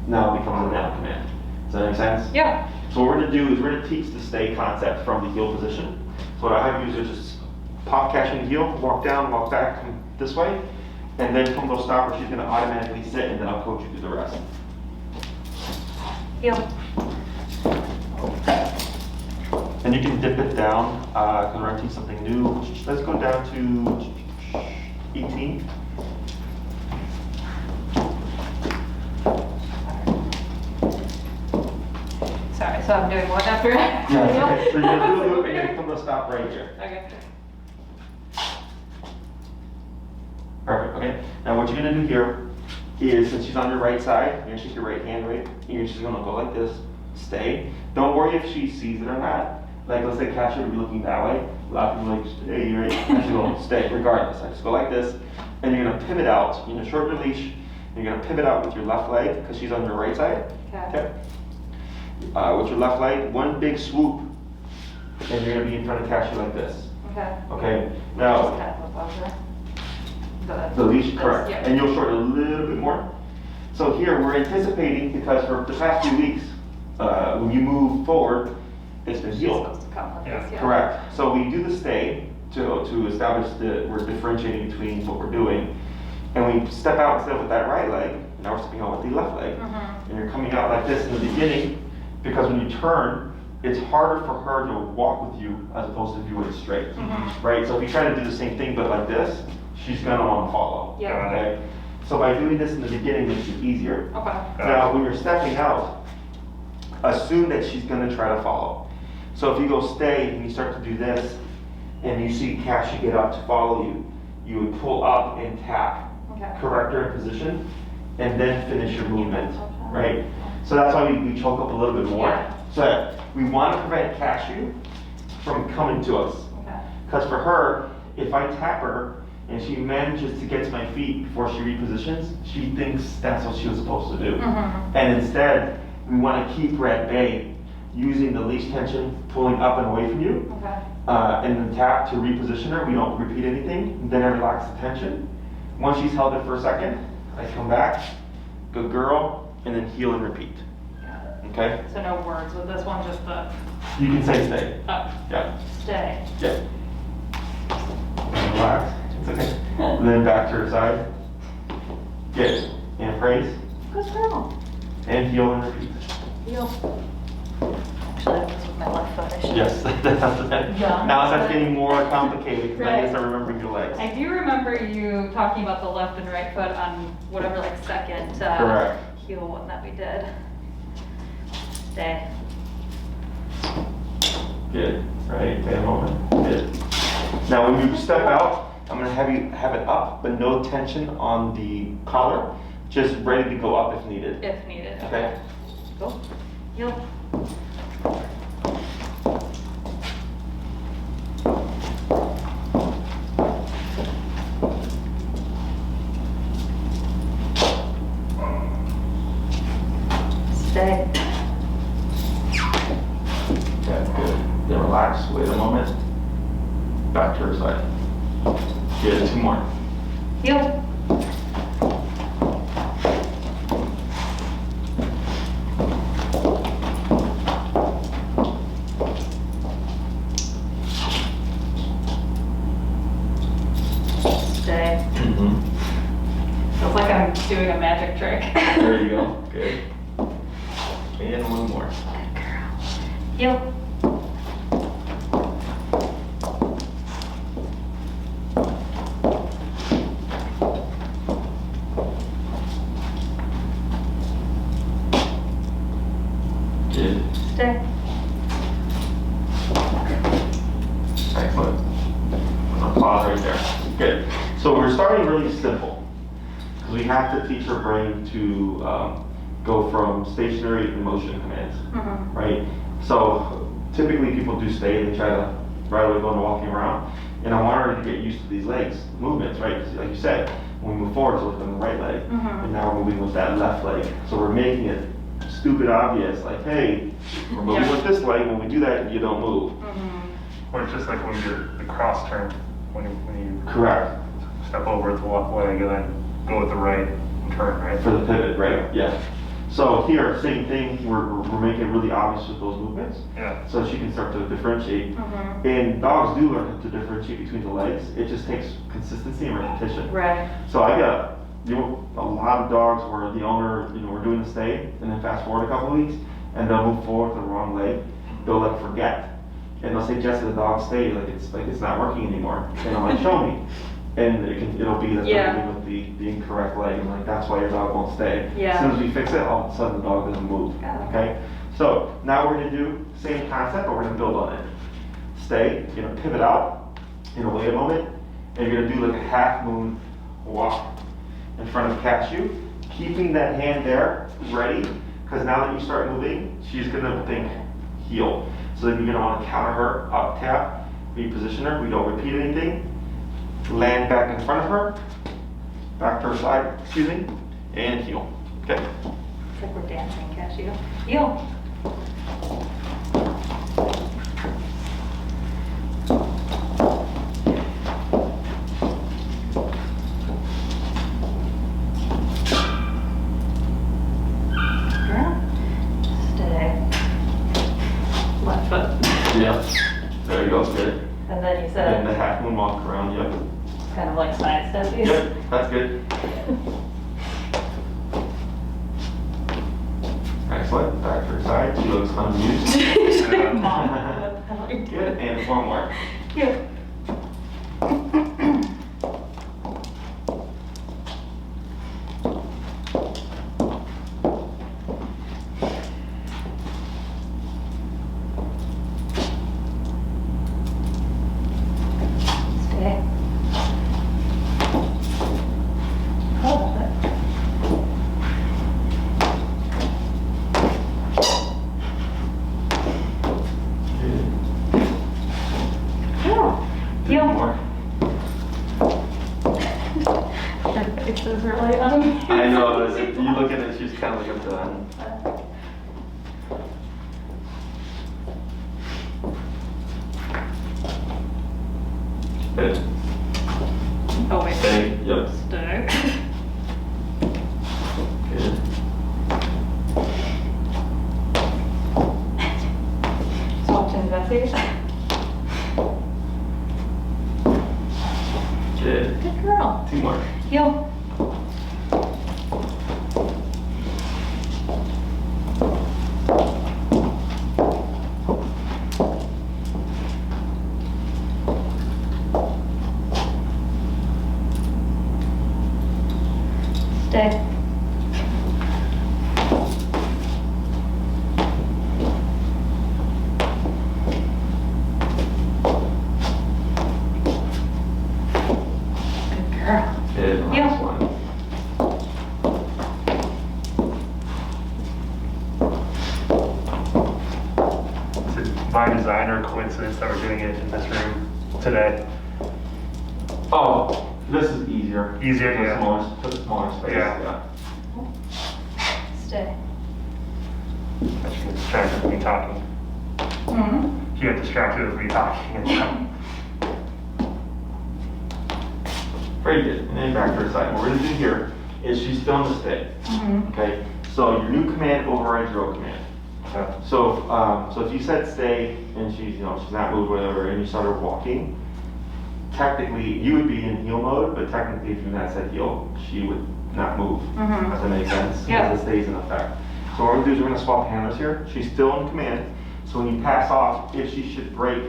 A: Now it becomes a down command. Does that make sense?
B: Yeah.
A: So what we're gonna do is we're gonna teach the stay concept from the heel position. So what I have users just pop Cashew in the heel, walk down, walk back, come this way, and then from those stoppers, she's gonna automatically sit, and then I'll coach you through the rest.
B: Heel.
A: And you can dip it down, because we're gonna teach something new. Let's go down to 18.
B: Sorry, so I'm doing what after?
A: Yeah, okay. So you're gonna do a loop, and you're gonna come to a stop right here.
B: Okay.
A: Perfect, okay. Now what you're gonna do here is, since she's on your right side, you're gonna shake your right hand, right? And you're just gonna go like this, stay. Don't worry if she sees it or not. Like, let's say Cashew would be looking that way. A lot of people are like, stay, right? And she's going, stay, regardless. I just go like this, and you're gonna pivot out. You're gonna shorten your leash, and you're gonna pivot out with your left leg, because she's on your right side.
B: Okay.
A: With your left leg, one big swoop, and you're gonna be in front of Cashew like this.
B: Okay.
A: Okay,
B: Just
A: now,
B: kind of above there.
A: the leash,
B: this,
A: correct,
B: yeah.
A: and you'll shorten a little bit more. So here, we're anticipating, because for the past few weeks, when you move forward, it's been
B: She's
A: healed.
B: supposed to come like
C: Yeah.
B: this, yeah.
A: Correct. So we do the stay to establish that we're differentiating between what we're doing. And we step out instead of with that right leg, now we're stepping out with the left leg.
B: Mm-hmm.
A: And you're coming out like this in the beginning, because when you turn, it's harder for her to walk with you as opposed to if you went straight.
B: Mhm.
A: Right? So if you try to do the same thing but like this, she's gonna want to follow.
B: Yeah.
A: Okay? So by doing this in the beginning makes it easier.
B: Okay.
A: Now, when you're stepping out, assume that she's gonna try to follow. So if you go stay and you start to do this, and you see Cashew get up to follow you, you would pull up and tap,
B: Okay.
A: correct her in position, and then finish your movement,
B: Okay.
A: right? So that's why we choke up a little bit more.
B: Yeah.
A: So that we want to prevent Cashew from coming to us.
B: Okay.
A: Because for her, if I tap her and she manages to get to my feet before she repositions, she thinks that's what she was supposed to do.
B: Mhm.
A: And instead, we want to keep her at bay using the leash tension, pulling up and away from you,
B: Okay.
A: and then tap to reposition her. We don't repeat anything. Then I relax the tension. Once she's held it for a second, I come back, good girl, and then heel and repeat.
B: Got it.
A: Okay?
B: So no words with this one, just the
A: You can say stay.
B: up,
A: Yeah.
B: stay.
A: Yeah. And relax. It's okay. And then back to her side. Good. And praise.
B: Good girl.
A: And heel and repeat.
B: Heel. Actually, I have this with my left foot. I should-
A: Yes.
B: Yeah.
A: Now that's getting more complicated because I
B: Right.
A: guess I'm remembering your legs.
B: I do remember you talking about the left and right foot on whatever, like second
A: Correct.
B: heel one that we did. Stay.
A: Good. Right. Wait a moment. Good. Now when you step out, I'm gonna have you have it up, but no tension on the collar. Just ready to go up if needed.
B: If needed.
A: Okay.
B: Go. Heel. Stay.
A: Yeah, good. Then relax. Wait a moment. Back to her side. Good. Two more.
B: Heel. Stay. Feels like I'm doing a magic trick.
A: There you go. Good. And one more.
B: Heel.
A: Good.
B: Stay.
A: Excellent. Applause right there. Good. So we're starting really simple because we have to teach our brain to go from stationary to motion commands,
B: Mhm.
A: right? So typically people do stay and they try to right away go into walking around. And I want her to get used to these legs movements, right? 'Cause like you said, when we move forward, it's with the right leg,
B: Mhm.
A: and now we're moving with that left leg. So we're making it stupid obvious, like, hey, we're moving
B: Yeah.
A: with this leg. When we do that, you don't move.
B: Mhm.
C: Or it's just like when you're the cross turn, when you
A: Correct.
C: step over with the left leg and then go with the right and turn, right?
A: For the pivot, right? Yeah. So here, same thing. We're making it really obvious with those movements,
C: Yeah.
A: so she can start to differentiate.
B: Mhm.
A: And dogs do learn to differentiate between the legs. It just takes consistency and repetition.
B: Right.
A: So I got a lot of dogs where the owner, we're doing the stay, and then fast forward a couple of weeks, and they'll move forward with the wrong leg. They'll like forget, and they'll say, "Jesse, the dog stayed. Like it's not working anymore." And I'm like, "Show me." And it'll be that
B: Yeah.
A: they're moving with the incorrect leg, and like that's why your dog won't stay.
B: Yeah.
A: As soon as we fix it, all of a sudden the dog doesn't move.
B: Got it.
A: Okay. So now we're gonna do same concept, but we're gonna build on it. Stay. You're gonna pivot out in a wait a moment, and you're gonna do like a half moon walk in front of Cashew, keeping that hand there ready, because now that you start moving, she's gonna think heel. So then you're gonna want to counter her, up tap, reposition her. We don't repeat anything. Land back in front of her, back to her side, excuse me, and heel. Okay.
B: It's like we're dancing, Cashew. Heel.
A: Yeah. There you go, good.
B: And then you
A: And
B: said,
A: the half moon walk around, yep.
B: kind of like sidestep these.
A: Yep, that's good. Excellent, back to her side, she looks unused.
B: She's like, Mom, what the hell are you doing?
A: Good, and one more.
B: Yeah. Stay. Hold it. Yeah.
A: Two
B: Yeah.
A: more.
B: Her face is really unamused.
A: I know, if you look at it, she's kind of like I'm done. Good.
B: Oh, wait.
A: Stay, yep.
B: Stay.
A: Good.
B: Just watching Bessie.
A: Good.
B: Good girl.
A: Two more.
B: Heel. Stay. Good girl.
A: Good, last
B: Yeah.
A: one.
C: Is it by design or coincidence that we're doing it in this room today?
A: Oh, this is easier.
C: Easier,
A: For
C: yeah.
A: smaller space,
C: Yeah.
A: yeah.
B: Stay.
C: I should get distracted with me talking.
B: Mm-hmm.
C: You get distracted with me talking and stuff.
A: Very good. And then back to her side. What we're gonna do here is she's still in the stay.
B: Mm-hmm.
A: Okay. So your new command overrides your old command.
C: Okay.
A: So if you said stay and she's she's not moved whatever and you started walking, technically you would be in heel mode, but technically if you not said heel, she would not move.
B: Mhm.
A: Does that make sense?
B: Yeah.
A: Because it stays in effect. So what we're gonna do is we're gonna swap handlers here. She's still in command. So when you pass off, if she should break,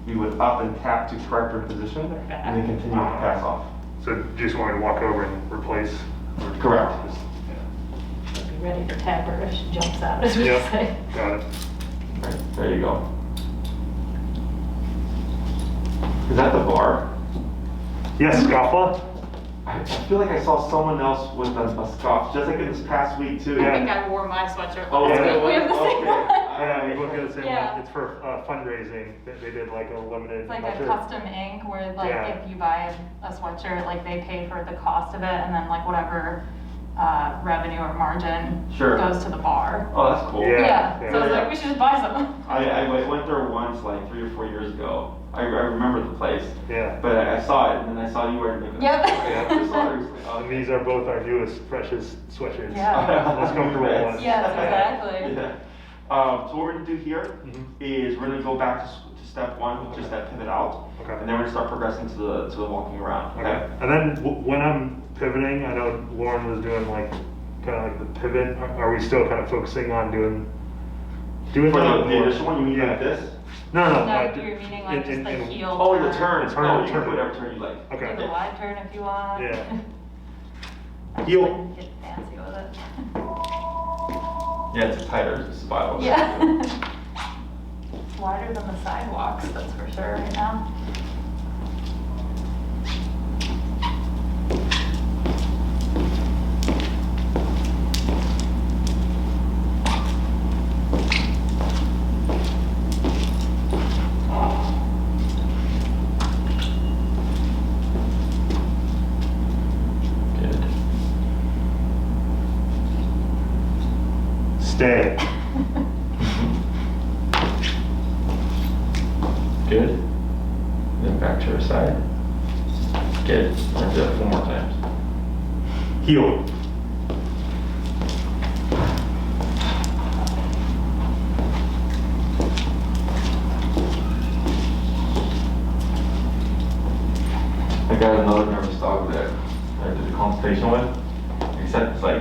A: we would up and tap to correct her position and then continue to pass off.
C: So just want me to walk over and replace? or-
A: Correct.
C: Just- yeah.
B: Be ready to tap her if she jumps out, as we
C: Yep.
B: say.
C: Got it.
A: Right, there you go. Is that the bar?
C: Yes, Scofflaw?
A: I feel like I saw someone else with a scarf, just like in this past week too.
B: I think I wore my sweatshirt
A: Oh,
B: last
A: yeah,
B: week. We have the same
A: okay.
B: one.
C: Yeah, we both get the same
B: Yeah.
C: one. It's for fundraising. They did like a limited.
B: It's like a
C: sweatshirt.
B: custom ink where like
C: Yeah.
B: if you buy a sweatshirt, like they pay for the cost of it and then like whatever revenue or margin
A: Sure.
B: goes to the bar.
A: Oh, that's cool.
C: Yeah.
B: Yeah, so I was
A: Yeah.
B: like, we should just buy some.
A: I went there once like 3 or 4 years ago. I remember the place,
C: Yeah.
A: but I saw it and then I saw you wearing it.
B: Yep.
A: Yeah, I saw it recently. Oh,
C: And these are both our newest, freshest sweatshirts.
B: Yeah.
C: Most comfortable ones.
B: Yes, exactly.
A: Yeah. So what we're gonna do here is we're gonna go back to step one, which is that pivot out.
C: Okay.
A: And then we're gonna start progressing to the walking around.
C: Okay. And then when I'm pivoting, I know Lauren was doing like kind of like the pivot. Are we still kind of focusing on doing
A: For
C: that?
A: the
C: or-
A: initial one, you mean like this?
C: No, no.
B: No, you're meaning like just the heel.
A: Oh, the turn.
C: Turn,
A: No, you
C: turn.
A: can do whatever turn you like.
B: Do the
C: Okay.
B: wide turn if you want.
C: Yeah.
B: I just
C: Heel.
B: like to get fancy with it.
A: Yeah, it's tighter. It's Bible.
B: Yeah. It's wider than the sidewalks, that's for sure right now.
A: Good.
C: Stay.
A: Good. Then back to her side. Good. Let's do it 4 more times.
C: Heel.
A: got another nervous dog that I did the consultation with, except it's like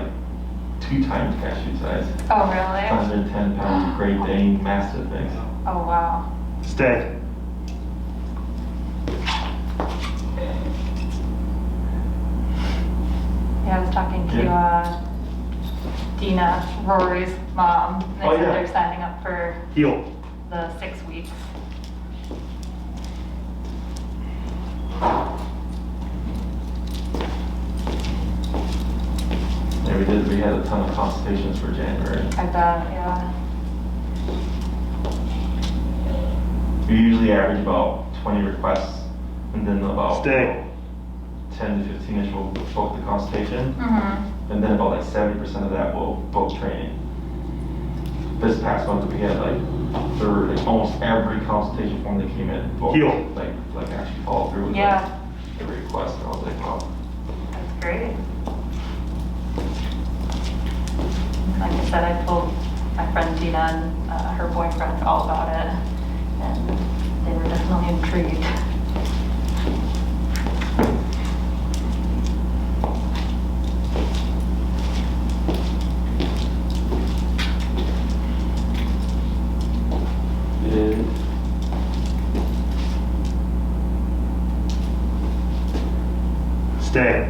A: 2 times Cashew size.
B: Oh, really?
A: 110 pounds, Great Dane, massive things.
B: Oh, wow.
C: Stay.
B: Yeah, I was talking to Dina, Rory's mom. They
A: Oh,
B: said
A: yeah.
B: they're signing up for
C: Heel.
B: the 6 weeks.
A: Yeah, we had a ton of consultations for January.
B: I bet, yeah.
A: We usually average about 20 requests, and then about
C: Stay.
A: 10 to 15-ish will book the consultation,
B: Mm-hmm.
A: and then about like 70% of that will book training. This past month we had like almost every consultation form that came in booked,
C: Heel.
A: like actually follow through with
B: Yeah.
A: like, every request, and I was like, wow.
B: That's great. Like I said, I told my friend Dina and her boyfriend all about it, and they were definitely intrigued.
A: Good.
C: Stay.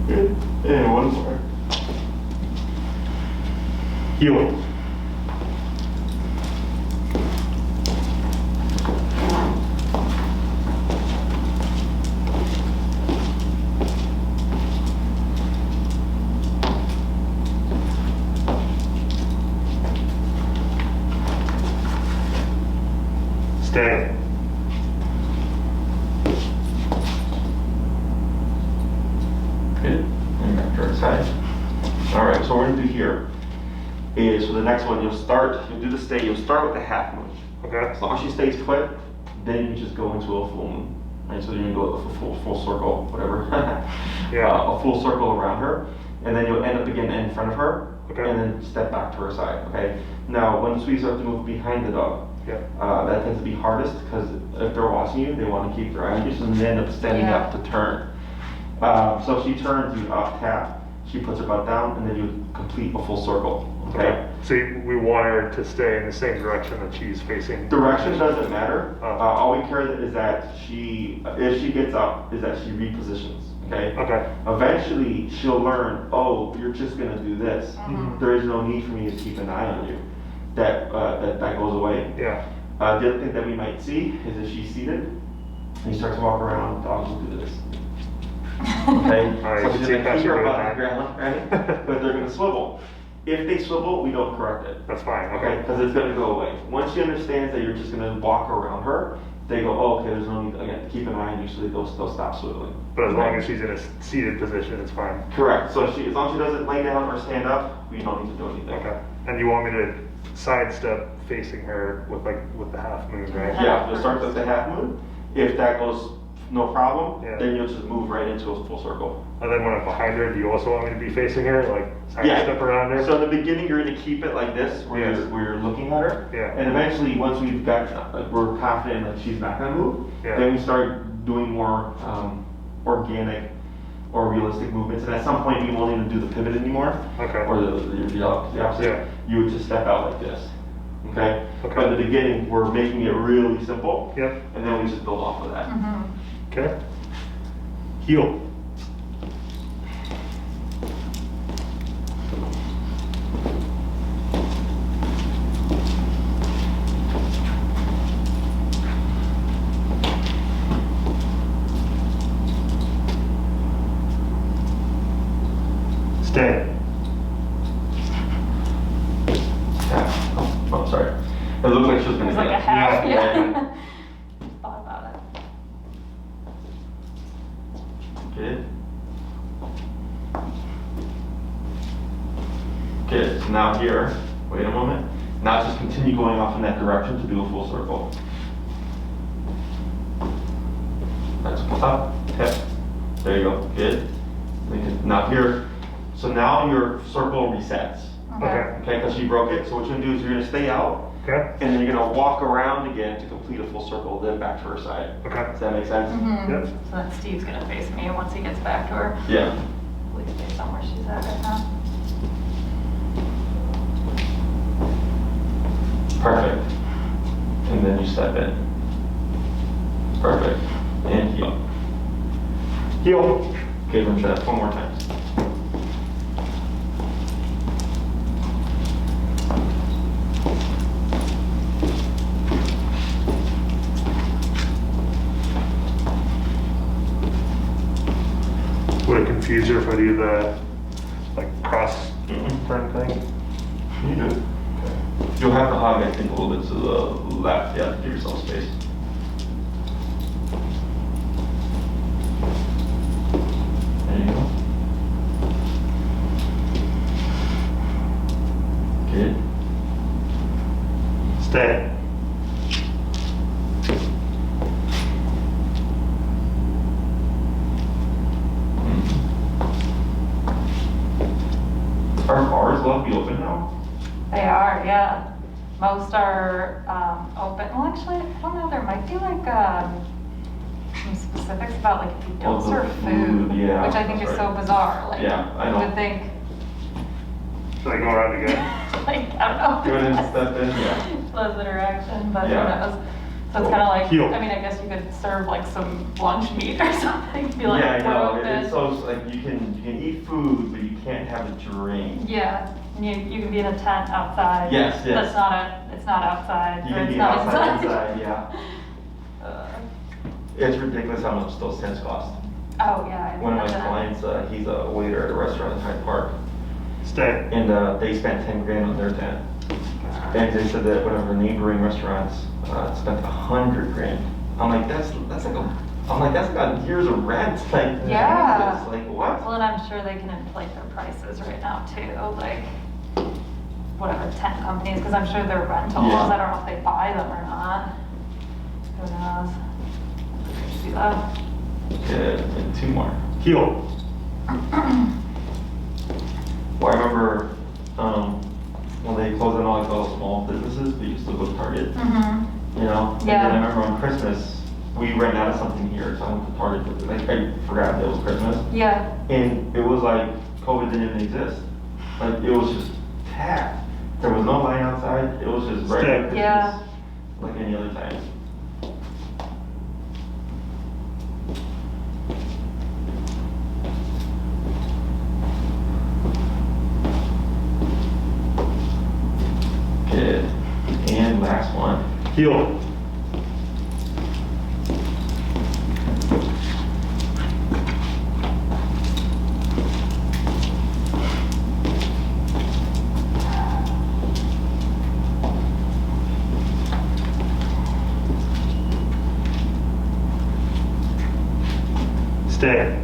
A: Good. And one more.
C: Heel. Stay.
A: Good. And back to our side. All right, so what we're gonna do here is for the next one, you'll do the stay, you'll start with a half moon.
C: Okay.
A: As long as she stays put, then you just go into a full moon. Right, so you're gonna go a full circle, whatever.
C: Yeah.
A: A full circle around her, and then you'll end up again in front of her,
C: Okay.
A: and then step back to her side, okay? Now, once we start to move behind the dog,
C: Yeah.
A: that tends to be hardest, because if they're watching you, they wanna keep their eye on you, so they end up standing
B: Yeah.
A: up to turn. So if she turns, you up tap, she puts her butt down, and then you complete a full circle, okay?
C: So we want her to stay in the same direction that she's facing.
A: Direction doesn't matter.
C: Oh.
A: All we care is that if she gets up, is that she repositions, okay?
C: Okay.
A: Eventually, she'll learn, oh, you're just gonna do this.
B: Mhm.
A: There is no need for me to keep an eye on you. That goes away.
C: Yeah.
A: The other thing that we might see is if she's seated, and you start to walk around, dogs will do this. Okay?
C: All right,
A: So
C: you
A: she's
C: see
A: gonna keep
C: Cashew
A: her
C: right
A: butt on
C: now.
A: the ground, right? But they're gonna swivel. If they swivel, we don't correct it.
C: That's fine.
A: Okay,
C: Okay.
A: because it's gonna go away. Once she understands that you're just gonna walk around her, they go, oh, okay, there's no need, again, keep an eye on you, so they'll stop swiveling.
C: But as long
A: Okay?
C: as she's in a seated position, it's fine.
A: Correct, so as long as she doesn't lay down or stand up, we don't need to do anything.
C: Okay. And you want me to sidestep facing her with the half moon, right?
A: Yeah, you'll start with the half moon. If that goes no problem,
C: Yeah.
A: then you'll just move right into a full circle.
C: And then when I'm behind her, do you also want me to be facing her, like sidestep around her?
A: So in the beginning, you're gonna keep it like this, where
C: Yes.
A: you're looking at her.
C: Yeah.
A: And eventually, once we've got, we're confident that she's not gonna move,
C: Yeah.
A: then we start doing more organic or realistic movements. And at some point, we won't even do the pivot anymore.
C: Okay.
A: Or the opposite.
C: Yeah.
A: You would just step out like this. Okay?
C: Okay.
A: But in the beginning, we're making it really simple.
C: Yep.
A: And then we just build off of that.
B: Mhm.
C: Okay. Heel. Stay.
A: Yeah. Oh, sorry. It looked like she was
B: It
A: gonna
B: was like
A: get
B: a
A: up.
B: half,
C: Yeah.
B: yeah. Thought about it.
A: Good. Good, so now here, wait a moment. Now just continue going off in that direction to do a full circle. That's up, tip. There you go, good. Now here, so now your circle resets.
C: Okay.
A: Okay, because she broke it, so what you're gonna do is you're gonna stay out,
C: Okay.
A: And then you're gonna walk around again to complete a full circle, then back to her side.
C: Okay.
A: Does that make sense?
C: Yep.
B: So then Steve's gonna face me once he gets back to her.
A: Yeah.
B: At least based on where she's at right now.
A: Perfect. And then you step in. Perfect. And heel.
C: Heel.
A: Okay, we're gonna try that 4 more times.
C: Would it confuse her if I do the like cross turn thing?
A: You do. Okay. You'll have to hug, I think, a little bit to the left. Yeah, give yourself space. There you go. Good.
C: Stay.
A: Are bars allowed to be open now?
B: They are, yeah. Most are open. Well, actually, I don't know. There might be like some specifics about like if you don't
A: Oh, the
B: serve
A: food,
B: food,
A: yeah,
B: which I think is
A: that's
B: so
A: right.
B: bizarre. Like,
A: Yeah, I
B: you
A: know.
B: would think,
C: Should I go around again?
B: like, I don't know.
A: Go ahead and step in, yeah.
B: Close interaction, but
A: Yeah.
B: who knows? So it's kind of like,
C: Heel.
B: I mean, I guess you could serve like some lunch meat or something. Be like,
A: Yeah, I
B: we're
A: know.
B: open.
A: It's so like you can eat food, but you can't have a drink.
B: Yeah, and you can be in a tent outside.
A: Yes, yes.
B: That's not it's not outside.
A: You
B: or
A: can
B: it's
A: be
B: not
A: outside, inside, yeah.
B: Uh,
A: It's ridiculous how much those tents cost.
B: oh yeah. I
A: One of my
B: imagine.
A: clients, he's a waiter at a restaurant in Hyde Park,
C: Stay.
A: and they spent 10 grand on their tent. And they said that one of the neighboring restaurants spent 100 grand. I'm like, that's like a year's of rent. Like,
B: Yeah.
A: Jesus, like what?
B: Well, and I'm sure they can inflate their prices right now too, like whatever tent companies, because I'm sure they're rentals.
A: Yeah.
B: I don't know if they buy them or not. Who knows? See that?
A: Good, and 2 more.
C: Heel.
A: Well, I remember when they closed down all those small businesses, but you still go to Target,
B: Mm-hmm.
A: you know? And
B: Yeah.
A: then I remember on Christmas, we ran out of something here, so I went to Target, but like I forgot that it was Christmas.
B: Yeah.
A: And it was like COVID didn't even exist. Like it was just packed. There was no line outside. It was just regular Christmas,
B: Yeah.
A: like any other time. Good. And last one.
C: Heel. Stay.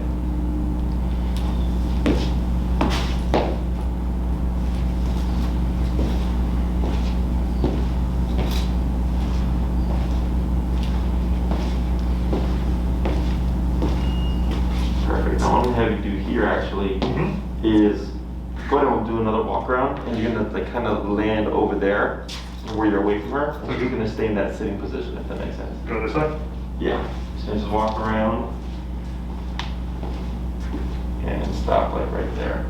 A: Perfect. Now what I'm gonna have you do here actually is go ahead and do another walk around, and you're gonna like kind of land over there where you're away from her, and you're gonna stay in that sitting position if that makes sense.
C: Go this way.
A: Yeah. So just walk around and stop like right there.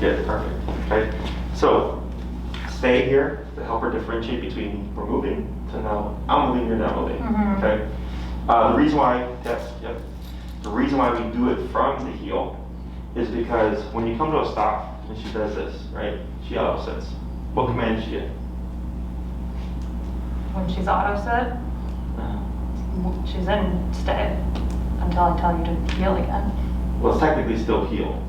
A: Good, perfect. Okay. So stay here to help her differentiate between we're moving to now I'm moving, you're not moving.
B: Mhm.
A: Okay. The reason why the reason why we do it from the heel is because when you come to a stop and she does this, right? She auto sits. What command did she get?
B: When she's auto set, she's in stay until I tell you to heal again.
A: Well, it's technically still heel,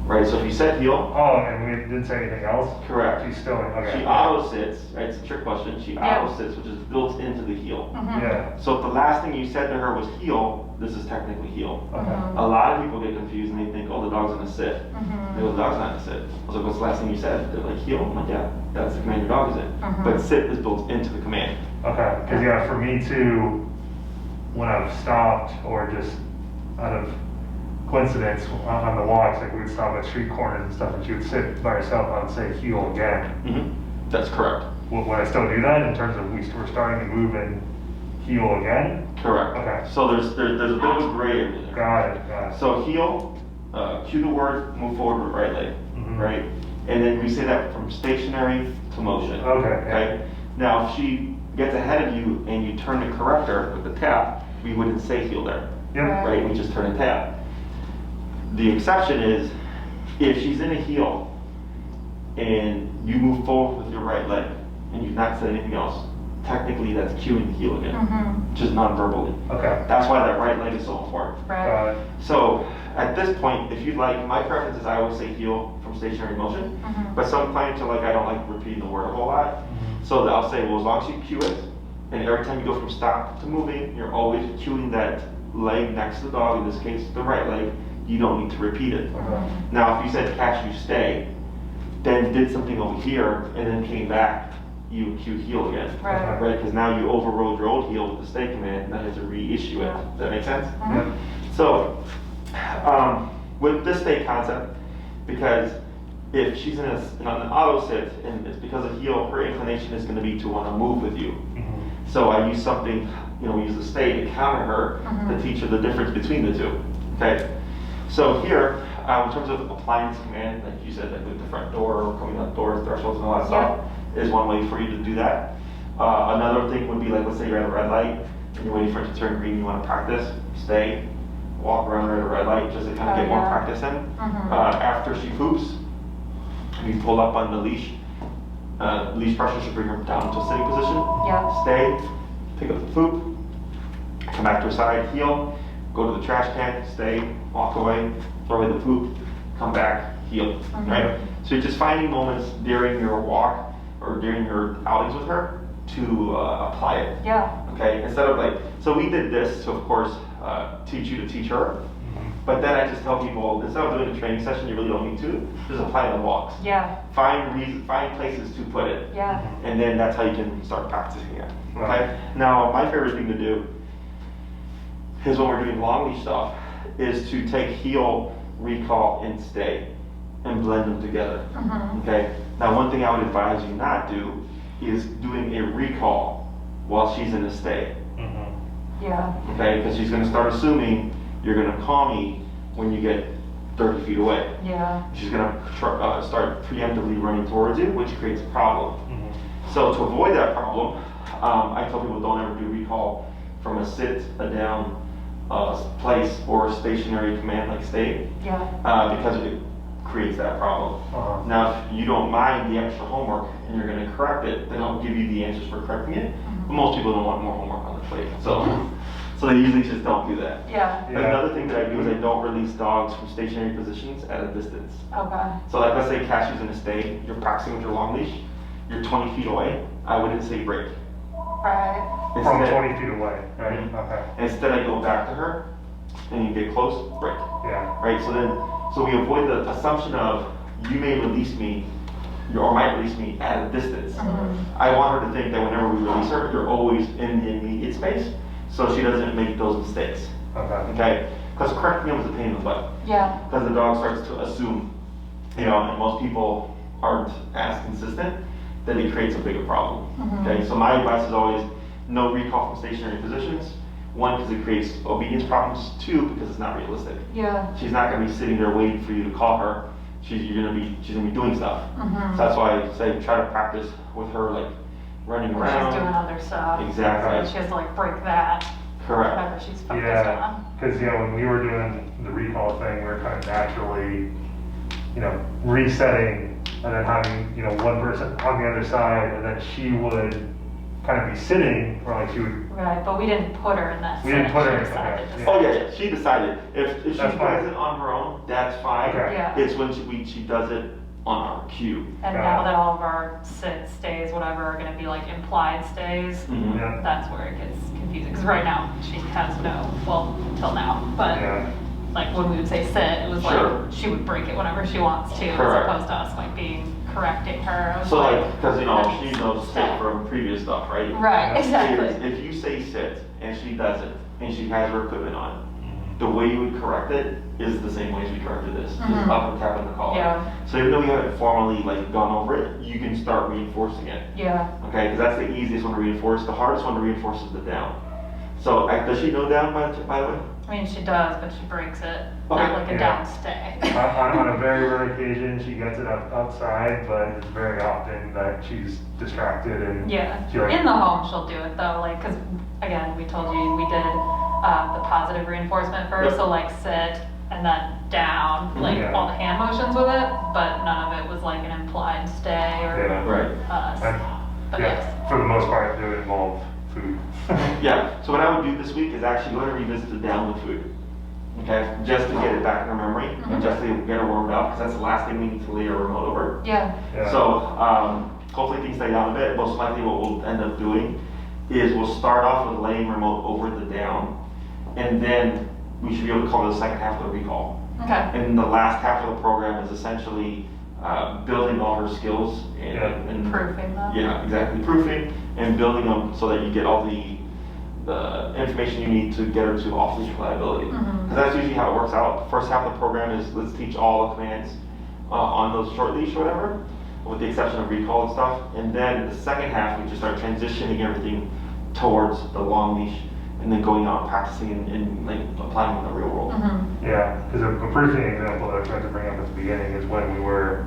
A: right? So if you set heel,
C: Oh, and we didn't say anything else?
A: correct.
C: She's still in, okay.
A: She auto sits, right? It's a trick question. She
B: Yeah.
A: auto sits, which is built into the heel.
B: Mhm.
C: Yeah,
A: So if the last thing you said to her was heel, this is technically heel.
C: okay.
B: Mhm.
A: A lot of people get confused and they think, oh, the dog's gonna sit.
B: Mhm.
A: No, the dog's not gonna sit. I was like, what's the last thing you said? They're like, heel? I'm like, yeah, that's the command your dog is in.
B: Mhm.
A: But sit is built into the command.
C: Okay, because yeah, for me too, when I've stopped or just out of coincidence on the walks, like we would stop at street corners and stuff, and she would sit by herself, I would say heel again.
A: That's correct.
C: would I still do that in terms of we're starting to move and heel again?
A: Correct.
C: Okay.
A: So there's a bit of a gray area there.
C: Got it.
A: So heel, cue the word, move forward with right leg, right? And then we say that from stationary to motion.
C: Okay.
A: Now, if she gets ahead of you and you turn to correct her with the tap, we wouldn't say heel there,
C: Yep.
A: right? We just turn and tap. The exception is if she's in a heel and you move forward with your right leg and you've not said anything else, technically that's cueing the heel again, just non-verbally.
C: Okay.
A: That's why that right leg is so important.
B: Right.
A: So at this point, if you'd like, my preference is I always say heel from stationary motion, but some clients are like, I don't like repeating the word a whole lot. So I'll say, well, as long as you cue it, and every time you go from stop to moving, you're always cueing that leg next to the dog, in this case, the right leg, you don't need to repeat it. Now, if you said Cashew stay, then did something over here, and then came back, you cue heel again.
B: Right.
A: Because now you overrode your old heel with the stay command, and now you have to reissue it.
B: Yeah.
A: Does that make sense?
C: Yep.
A: So, with this stay concept, because if she's in an auto sit and it's because of heel, her inclination is going to be to want to move with you. So I use something, we use the stay to counter her to teach her the difference between the two. Okay. So here, in terms of appliance command, like you said, like with the front door, coming out doors, thresholds, and all that stuff, is one way for you to do that. Another thing would be like, let's say you're at a red light and you're waiting for it to turn green, you want to practice, stay, walk around her at a red light just to kind of get more practice in. After she poops, you pull up on the leash. Leash pressure should bring her down to a sitting position. Stay, pick up the poop, come back to her side, heel, go to the trash can, stay, walk away, throw away the poop, come back, heel, right? So you're just finding moments during your walk or during your outings with her to apply it. Okay, instead of like, so we did this to, of course, teach you to teach her. But then I just tell people, instead of doing a training session, you really don't need to, just apply it on walks. Find places to put it. And then that's how you can start practicing it. Okay? Now, my favorite thing to do is when we're doing long leash stuff, is to take heel, recall, and stay, and blend them together. Okay? Now, one thing I would advise you not do is doing a recall while she's in a stay. Okay? Because she's going to start assuming you're going to call me when you get 30 feet away. She's going to start preemptively running towards you, which creates a problem. So to avoid that problem, I tell people don't ever do recall from a sit, a down place, or a stationary command like stay, because it creates that problem. Now, if you don't mind the extra homework and you're going to correct it, then I'll give you the answers for correcting it. But most people don't want more homework on the plate. So they usually just don't do that. Another thing that I do is I don't release dogs from stationary positions at a distance. So like let's say Cashew's in a stay, you're practicing with your long leash, you're 20 feet away, I wouldn't say break.
C: From 20 feet away, right? Okay.
A: Instead I go back to her, and you get close, break. Right, so we avoid the assumption of you may release me, or might release me at a distance. I want her to think that whenever we release her, you're always in the immediate space, so she doesn't make those mistakes. Okay? Because correcting them is a pain in the butt. Because the dog starts to assume, and most people aren't as consistent, that it creates a bigger problem. Okay? So my advice is always no recall from stationary positions. One, because it creates obedience problems. Two, because it's not realistic. She's not going to be sitting there waiting for you to call her. She's gonna be doing stuff. So that's why I say try to practice with her, like running around.
B: She's doing other stuff.
A: Exactly.
B: She has to like break that.
A: Correct.
B: Whatever she's focused on.
C: Because when we were doing the recall thing, we were kind of naturally, resetting, and then having one person on the other side, and then she would kind of be sitting, or like she would.
B: Right, but we didn't put her in that.
C: We didn't put her in
B: that.
A: Oh yeah, she decided. If she
C: That's
A: does
C: fine.
A: it on her own, that's fine. It's when she does it on our cue.
B: And now that all of our sits, stays, whatever, are going to be like implied stays, that's where it gets confusing. Because right now she has until now, but like when we would say sit, it was like she would break it whenever she wants to, as opposed to us like correcting her.
A: So because she knows sit from previous stuff, right?
B: Right, exactly.
A: If you say sit and she does it and she has her equipment on, the way you would correct it is the same way as we corrected this, just
B: Mhm.
A: up and tapping the collar.
B: Yeah.
A: So even though we haven't formally like gone over it, you can start reinforcing it.
B: Yeah.
A: Okay, because that's the easiest one to reinforce. The hardest one to reinforce is the down. So does she know down by the way?
B: I mean, she does, but she breaks it,
A: Okay.
B: not like a
C: Yeah.
B: down stay.
C: On a very rare occasion, she gets it outside, but it's very often that she's distracted and
B: Yeah,
C: she like,
B: in the home she'll do it though, like, cause again, we told you, we did, the positive reinforcement first,
A: Yep.
B: so like sit and then down, like
C: Yeah.
B: all the hand motions with it, but none of it was like an implied stay or,
C: yeah.
A: Right.
B: but
C: Yeah,
B: yes.
C: for the most part, they would involve food.
A: Yeah. So what I would do this week is actually go and revisit the down with food. Okay, just to get it back in her memory,
B: Mhm.
A: and just to get her warmed up, because that's the last thing we need to lay a remote over.
B: Yeah,
C: Yeah.
A: So hopefully things stay down a bit. Most likely what we'll end up doing is we'll start off with laying remote over the down, and then we should be able to cover the second half of the recall.
B: okay,
A: And the last half of the program is essentially building all her skills and,
C: Yeah.
A: and
B: proofing them.
A: yeah, exactly, proofing and building them so that you get all the information you need to get her to off-leash reliability. Because
B: Mhm.
A: that's usually how it works out. The first half of the program is let's teach all the commands on those short leash or whatever, with the exception of recall and stuff. And then the second half, we just start transitioning everything towards the long leash and then going out and practicing and like applying in the real world.
B: Mhm.
C: Yeah, because a proofing example that I tried to bring up at the beginning is when we were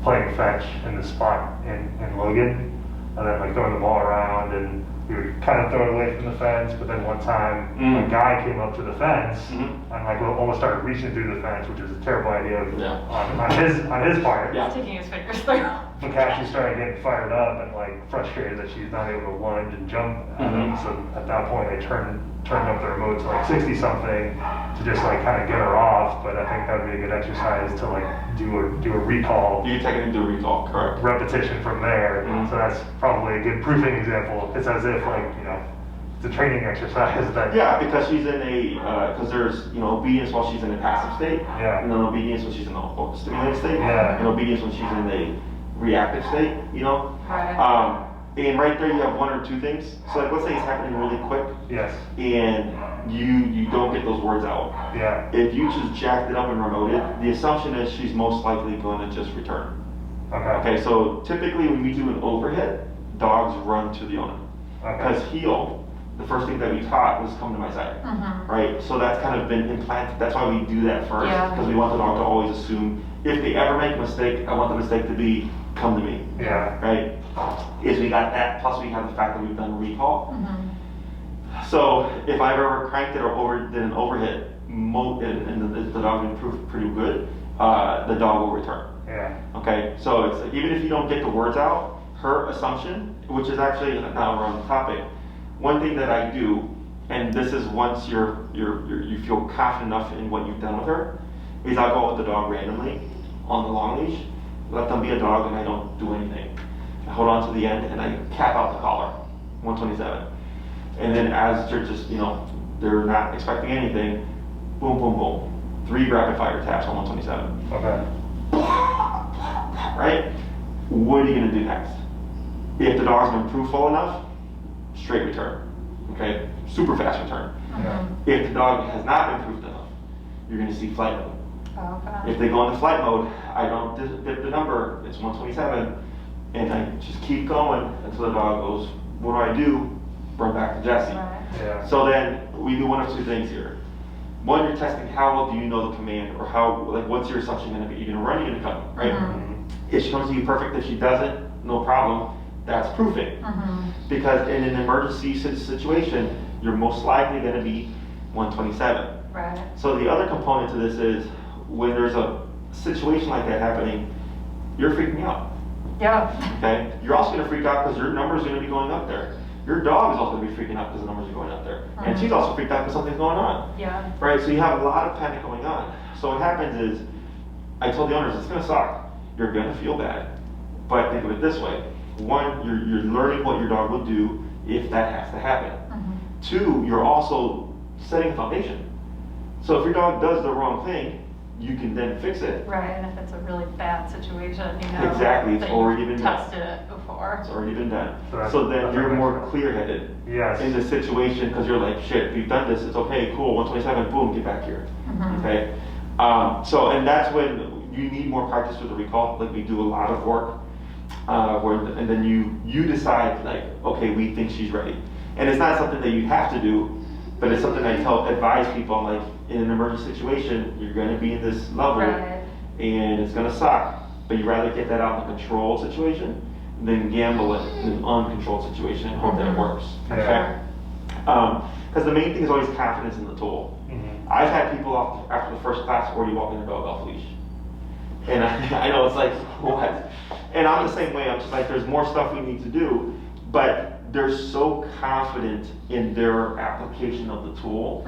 C: playing fetch in the spot in Logan, and then like throwing the ball around, and we would kind of throw it away from the fence, but then one time a guy came up to the fence
A: Mhm.
C: and like almost started reaching through the fence, which is a terrible idea
A: Yeah.
C: on his part.
A: Yeah.
B: Taking his fingers through.
C: But Cashew started getting fired up and like frustrated that she's not able to lunge and jump at him.
A: Mhm.
C: So at that point, I turned up the remote to like 60 something to just like kind of get her off. But I think that would be a good exercise to like do a recall
A: You technically do a recall, correct?
C: repetition from there.
A: Mhm.
C: So that's probably a good proofing example. It's as if like, you know, it's a training exercise that.
A: Yeah, because she's in because there's, obedience while she's in a passive state.
C: Yeah.
A: And then obedience when she's in a stimulated state.
C: Yeah.
A: And obedience when she's in a reactive state,
B: Right.
A: And right there you have one or two things. So like let's say it's happening really quick
C: Yes.
A: and you don't get those words out.
C: Yeah.
A: If you just jacked it up and remoted, the assumption is she's most likely going to just return.
C: Okay.
A: Okay, so typically when we do an overhit, dogs run to the owner.
C: Okay.
A: Because heel, the first thing that we taught was come to my side.
B: Mhm.
A: Right? So that's kind of been implanted. That's why we do that first.
B: Yeah.
A: Because we want the dog to always assume if they ever make a mistake, I want the mistake to be come to me.
C: Yeah.
A: Right? Is we got that, plus we have the fact that we've done recall.
B: Mhm.
A: So if I've ever cranked it or did an overhit, and the dog improved pretty good, the dog will return.
C: Yeah.
A: Okay, so it's even if you don't get the words out, her assumption, which is actually now we're on the topic. One thing that I do, and this is once you feel confident enough in what you've done with her, is I'll go with the dog randomly on the long leash, let them be a dog, and I don't do anything. I hold on to the end and I cap out the collar, 127, and then as they're just they're not expecting anything, boom, boom, boom, 3 rapid fire taps on 127.
C: Okay.
A: Right? What are you going to do next? If the dog's been proofful enough, straight return. Okay? Super fast return.
C: Yeah.
A: If the dog has not been proofed enough, you're going to see flight mode.
B: Okay.
A: If they go into flight mode, I don't dip the number, it's 127, and I just keep going until the dog goes, what do? Run back to Jesse.
B: Right.
C: Yeah.
A: So then we do one of two things here. One, you're testing how well do you know the command, or what's your assumption going to be? You're going to run, you're going to come, right?
B: Mhm.
A: If she comes to you perfect, if she doesn't, no problem. That's proofing.
B: Mhm.
A: Because in an emergency situation, you're most likely going to be 127.
B: Right.
A: So the other component to this is when there's a situation like that happening, you're freaking out.
B: Yeah.
A: Okay? You're also going to freak out because your numbers are going to be going up there. Your dog is also going to be freaking out because the numbers are going up there. And
B: Mhm.
A: she's also freaked out because something's going on.
B: Yeah.
A: Right? So you have a lot of panic going on. So what happens is, I told the owners, it's going to suck. You're going to feel bad. But think of it this way. One, you're learning what your dog will do if that has to happen.
B: Mhm.
A: Two, you're also setting a foundation. So if your dog does the wrong thing, you can then fix it.
B: Right, and if it's a really bad situation, you know.
A: Exactly, it's
B: that
A: already
B: you've
A: been done.
B: tested it before. before.
A: It's already been done.
C: So
A: So then
C: that's
A: you're
C: our
A: more
C: next
A: clear-headed
C: Yes.
A: in the situation because you're like, shit, we've done this. It's okay, cool. 127, boom, get back here. Okay. So and that's when you need more practice with the recall. Like we do a lot of work, and then you decide like, okay, we think she's ready. And it's not something that you have to do, but it's something I advise people. Like in an emergency situation, you're going to be in this level,
B: Right.
A: and it's going to suck. But you'd rather get that out in a controlled situation than gamble it in an uncontrolled situation and hope that it works. Okay. Because the main thing is always confidence in the tool. I've had people after the first class already walking their dog off leash. And I know it's like, what? And I'm the same way. I'm just like, there's more stuff we need to do, but they're so confident in their application of the tool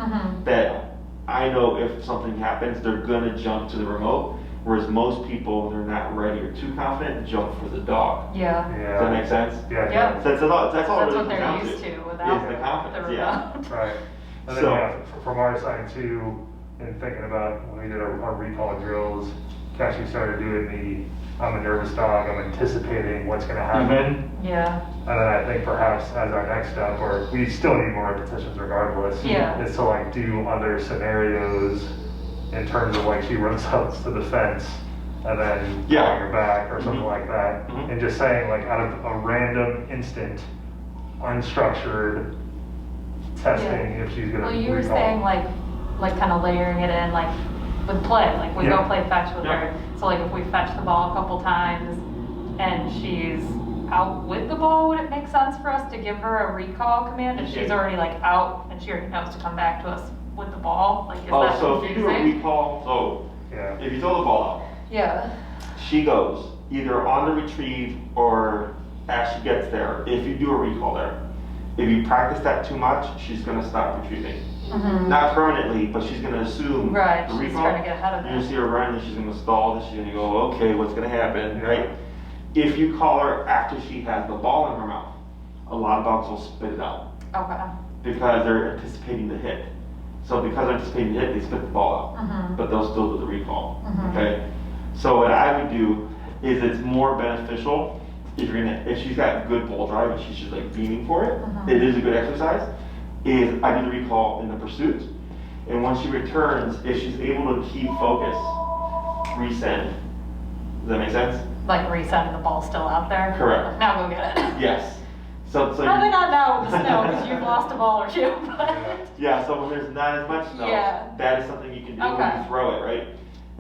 A: that I know if something happens, they're gonna jump to the remote. Whereas most people, they're not ready or too confident, jump for the dog.
B: Yeah.
C: Yeah.
A: Does that make sense?
C: Yeah.
B: Yeah.
A: So that's all
B: That's
A: it really
B: what
A: comes
B: they're
A: down
B: used to
A: is
B: without
A: the confidence.
B: the
A: Yeah.
B: remote.
C: Right. And then
A: So-
C: from our side too, in thinking about when we did our recall drills, Cashew started doing I'm a nervous dog, I'm anticipating what's gonna happen.
B: Yeah.
C: And then I think perhaps as our next step, or we still need more repetitions regardless,
B: Yeah.
C: is to like do other scenarios in terms of like she runs up to the fence and then
A: Yeah.
C: calling her back or something like that.
A: Mhm.
C: And just saying like out of a random instant, unstructured testing if she's gonna
B: Well, you were
C: recall.
B: saying like kind of layering it in, like with play, like we
C: Yeah.
B: go play fetch with
A: Yeah.
B: her. So like if we fetch the ball a couple times and she's out with the ball, would it make sense for us to give her a recall command if she's
A: Yeah.
B: already like out and she already knows to come back to us with the ball? Like is
A: Oh,
B: that
A: so if you do a
B: confusing?
A: recall,
C: Yeah.
A: if you throw the ball out,
B: Yeah.
A: she goes either on the retrieve or as she gets there. If you do a recall there, if you practice that too much, she's gonna stop retrieving. Not permanently, but she's gonna assume
B: Right,
A: the
B: she's
A: recall.
B: trying to get ahead of
A: You're gonna
B: it.
A: see her run, and she's gonna stall, and she's gonna go, okay, what's gonna happen, right? If you call her after she has the ball in her mouth, a lot of dogs will spit it out
B: Okay.
A: because they're anticipating the hit. So because they're anticipating the hit, they spit the ball out, but they'll still do the recall. Okay. So what I would do is it's more beneficial if she's got good ball drive and she's just like beaming for it. It is a good exercise. Is I do the recall in the pursuit, and when she returns, if she's able to keep focus, resend. Does that make sense?
B: Like resetting the ball still out there?
A: Correct.
B: Now go get it.
A: Yes. So
B: Probably
A: you,
B: not now with the snow because you've lost a ball or two, but.
A: yeah. So when there's not as much snow,
B: Yeah.
A: that is something you can do when
B: Okay.
A: you throw it, right?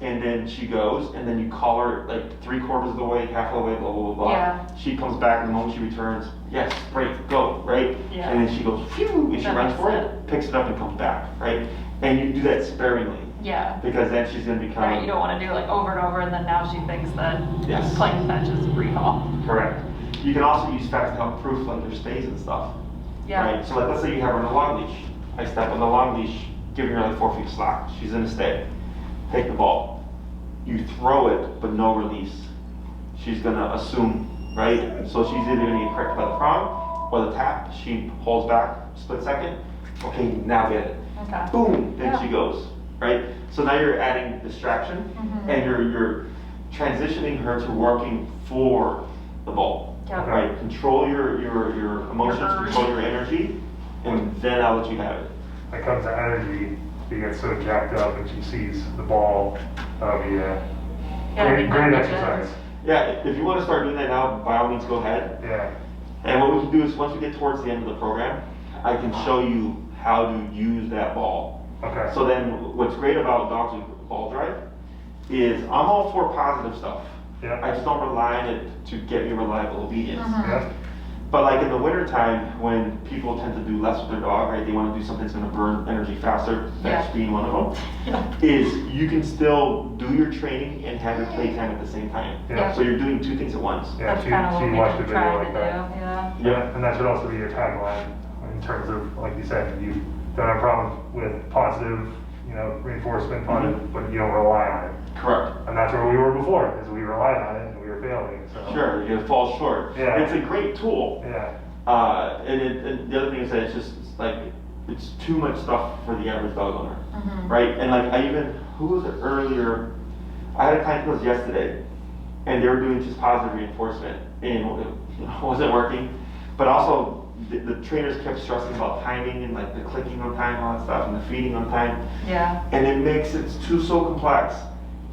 A: And then she goes, and then you call her like 3/4 of the way, half of the way, blah blah blah blah.
B: Yeah.
A: She comes back, and the moment she returns, yes, break, go, right?
B: Yeah.
A: And then she goes, phew, and she
B: That
A: runs
B: makes
A: for
B: sense.
A: it, picks it up, and comes back, right? And you do that sparingly,
B: Yeah.
A: because then she's gonna become.
B: Right, you don't want to do like over and over and then now she thinks that
A: Yes.
B: playing fetch is recall.
A: Correct. You can also use fetch to help proof like their stays and stuff.
B: Yeah.
A: Right? So like let's say you have her on a long leash. I step on the long leash, giving her like 4 feet of slack. She's in a stay. Take the ball. You throw it, but no release. She's gonna assume, right? So she's either gonna get corrected by the prong or the tap. She holds back, split second. Okay, now get it.
B: Okay.
A: Boom, then
B: Yeah.
A: she goes, right? So now you're adding distraction and you're transitioning her to working for the ball.
B: Yeah.
A: Right? Control your emotions,
B: Your urge.
A: control your energy, and then I'll let you have it.
C: When it comes to energy, she gets so jacked up and she sees the ball. Oh yeah.
B: Yeah,
C: Great,
B: I
C: great
B: get
C: exercise.
A: Yeah, if you want to start doing that now, by all means go ahead.
C: Yeah.
A: And what we can do is once we get towards the end of the program, I can show you how to use that ball.
C: Okay.
A: So then what's great about dogs with ball drive is I'm all for positive stuff.
C: Yeah.
A: I just don't rely on it to get me reliable obedience.
C: Yeah.
A: But like in the winter time, when people tend to do less with their dog, right? They want to do something that's going to burn energy faster, fetch
B: Yeah.
A: being one of them,
B: Yeah.
A: is you can still do your training and have your playtime at the same time.
C: Yeah.
A: So you're doing two things at once.
C: Yeah.
B: That's
C: She
B: kind of what we
C: watched a
B: were
C: video
B: trying
C: like
B: to
C: that.
B: do, yeah.
C: Yeah, and that should also be your tagline in terms of, like you said, you don't have a problem with positive, reinforcement, positive, but you don't rely on it.
A: Correct.
C: And that's where we were before, is we relied on it and we were failing, so.
A: Sure, it falls short.
C: Yeah.
A: It's a great tool.
C: Yeah,
A: And the other thing is that it's too much stuff for the average dog owner, right? And like who was it earlier? I had a client who was yesterday, and they were doing just positive reinforcement, and it wasn't working. But also, the trainers kept stressing about timing and like the clicking on time, all that stuff, and the feeding on time.
B: Yeah.
A: And it makes it so complex.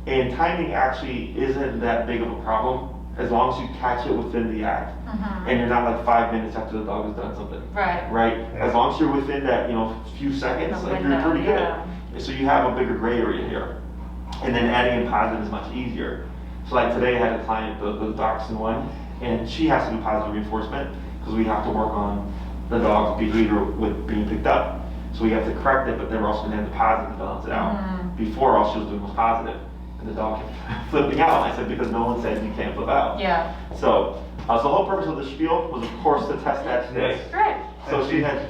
A: And timing actually isn't that big of a problem as long as you catch it within the act, and you're not like 5 minutes after the dog has done something.
B: Right.
A: Right.
C: Yeah.
A: As long as you're within that, few seconds, like you're pretty good.
B: Yeah.
A: So you have a bigger gray area here. And then adding in positive is much easier. So like today I had a client, the dachshund one, and she has to do positive reinforcement because we have to work on the dog's behavior with being picked up. So we have to correct it, but then we're also going to have the positive to balance it out. Before, all she was doing was positive, and the dog kept flipping out. I said, because no one said you can't flip out.
B: Yeah.
A: So the whole purpose of the spiel was, of course, to test that today.
B: Great.
A: So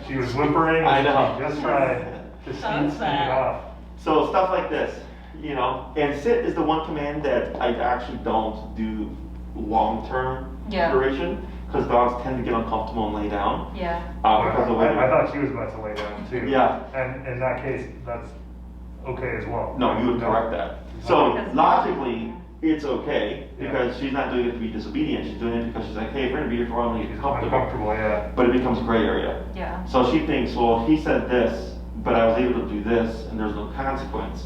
C: she was whimpering.
A: I know.
C: She just tried to sneak it off.
A: So stuff like this, and sit is the one command that I actually don't do long-term duration, because dogs tend to get uncomfortable and lay down.
B: Yeah.
A: Because of
C: I thought she was about to lay down too.
A: Yeah.
C: And in that case, that's okay as well.
A: No, you would correct that. So logically, it's okay, because she's not doing it to be disobedient. She's doing it because she's like, hey, if we're gonna be here for a while, she's
C: Uncomfortable, yeah.
A: But it becomes gray area.
B: Yeah.
A: So she thinks, well, he said this, but I was able to do this, and there's no consequence.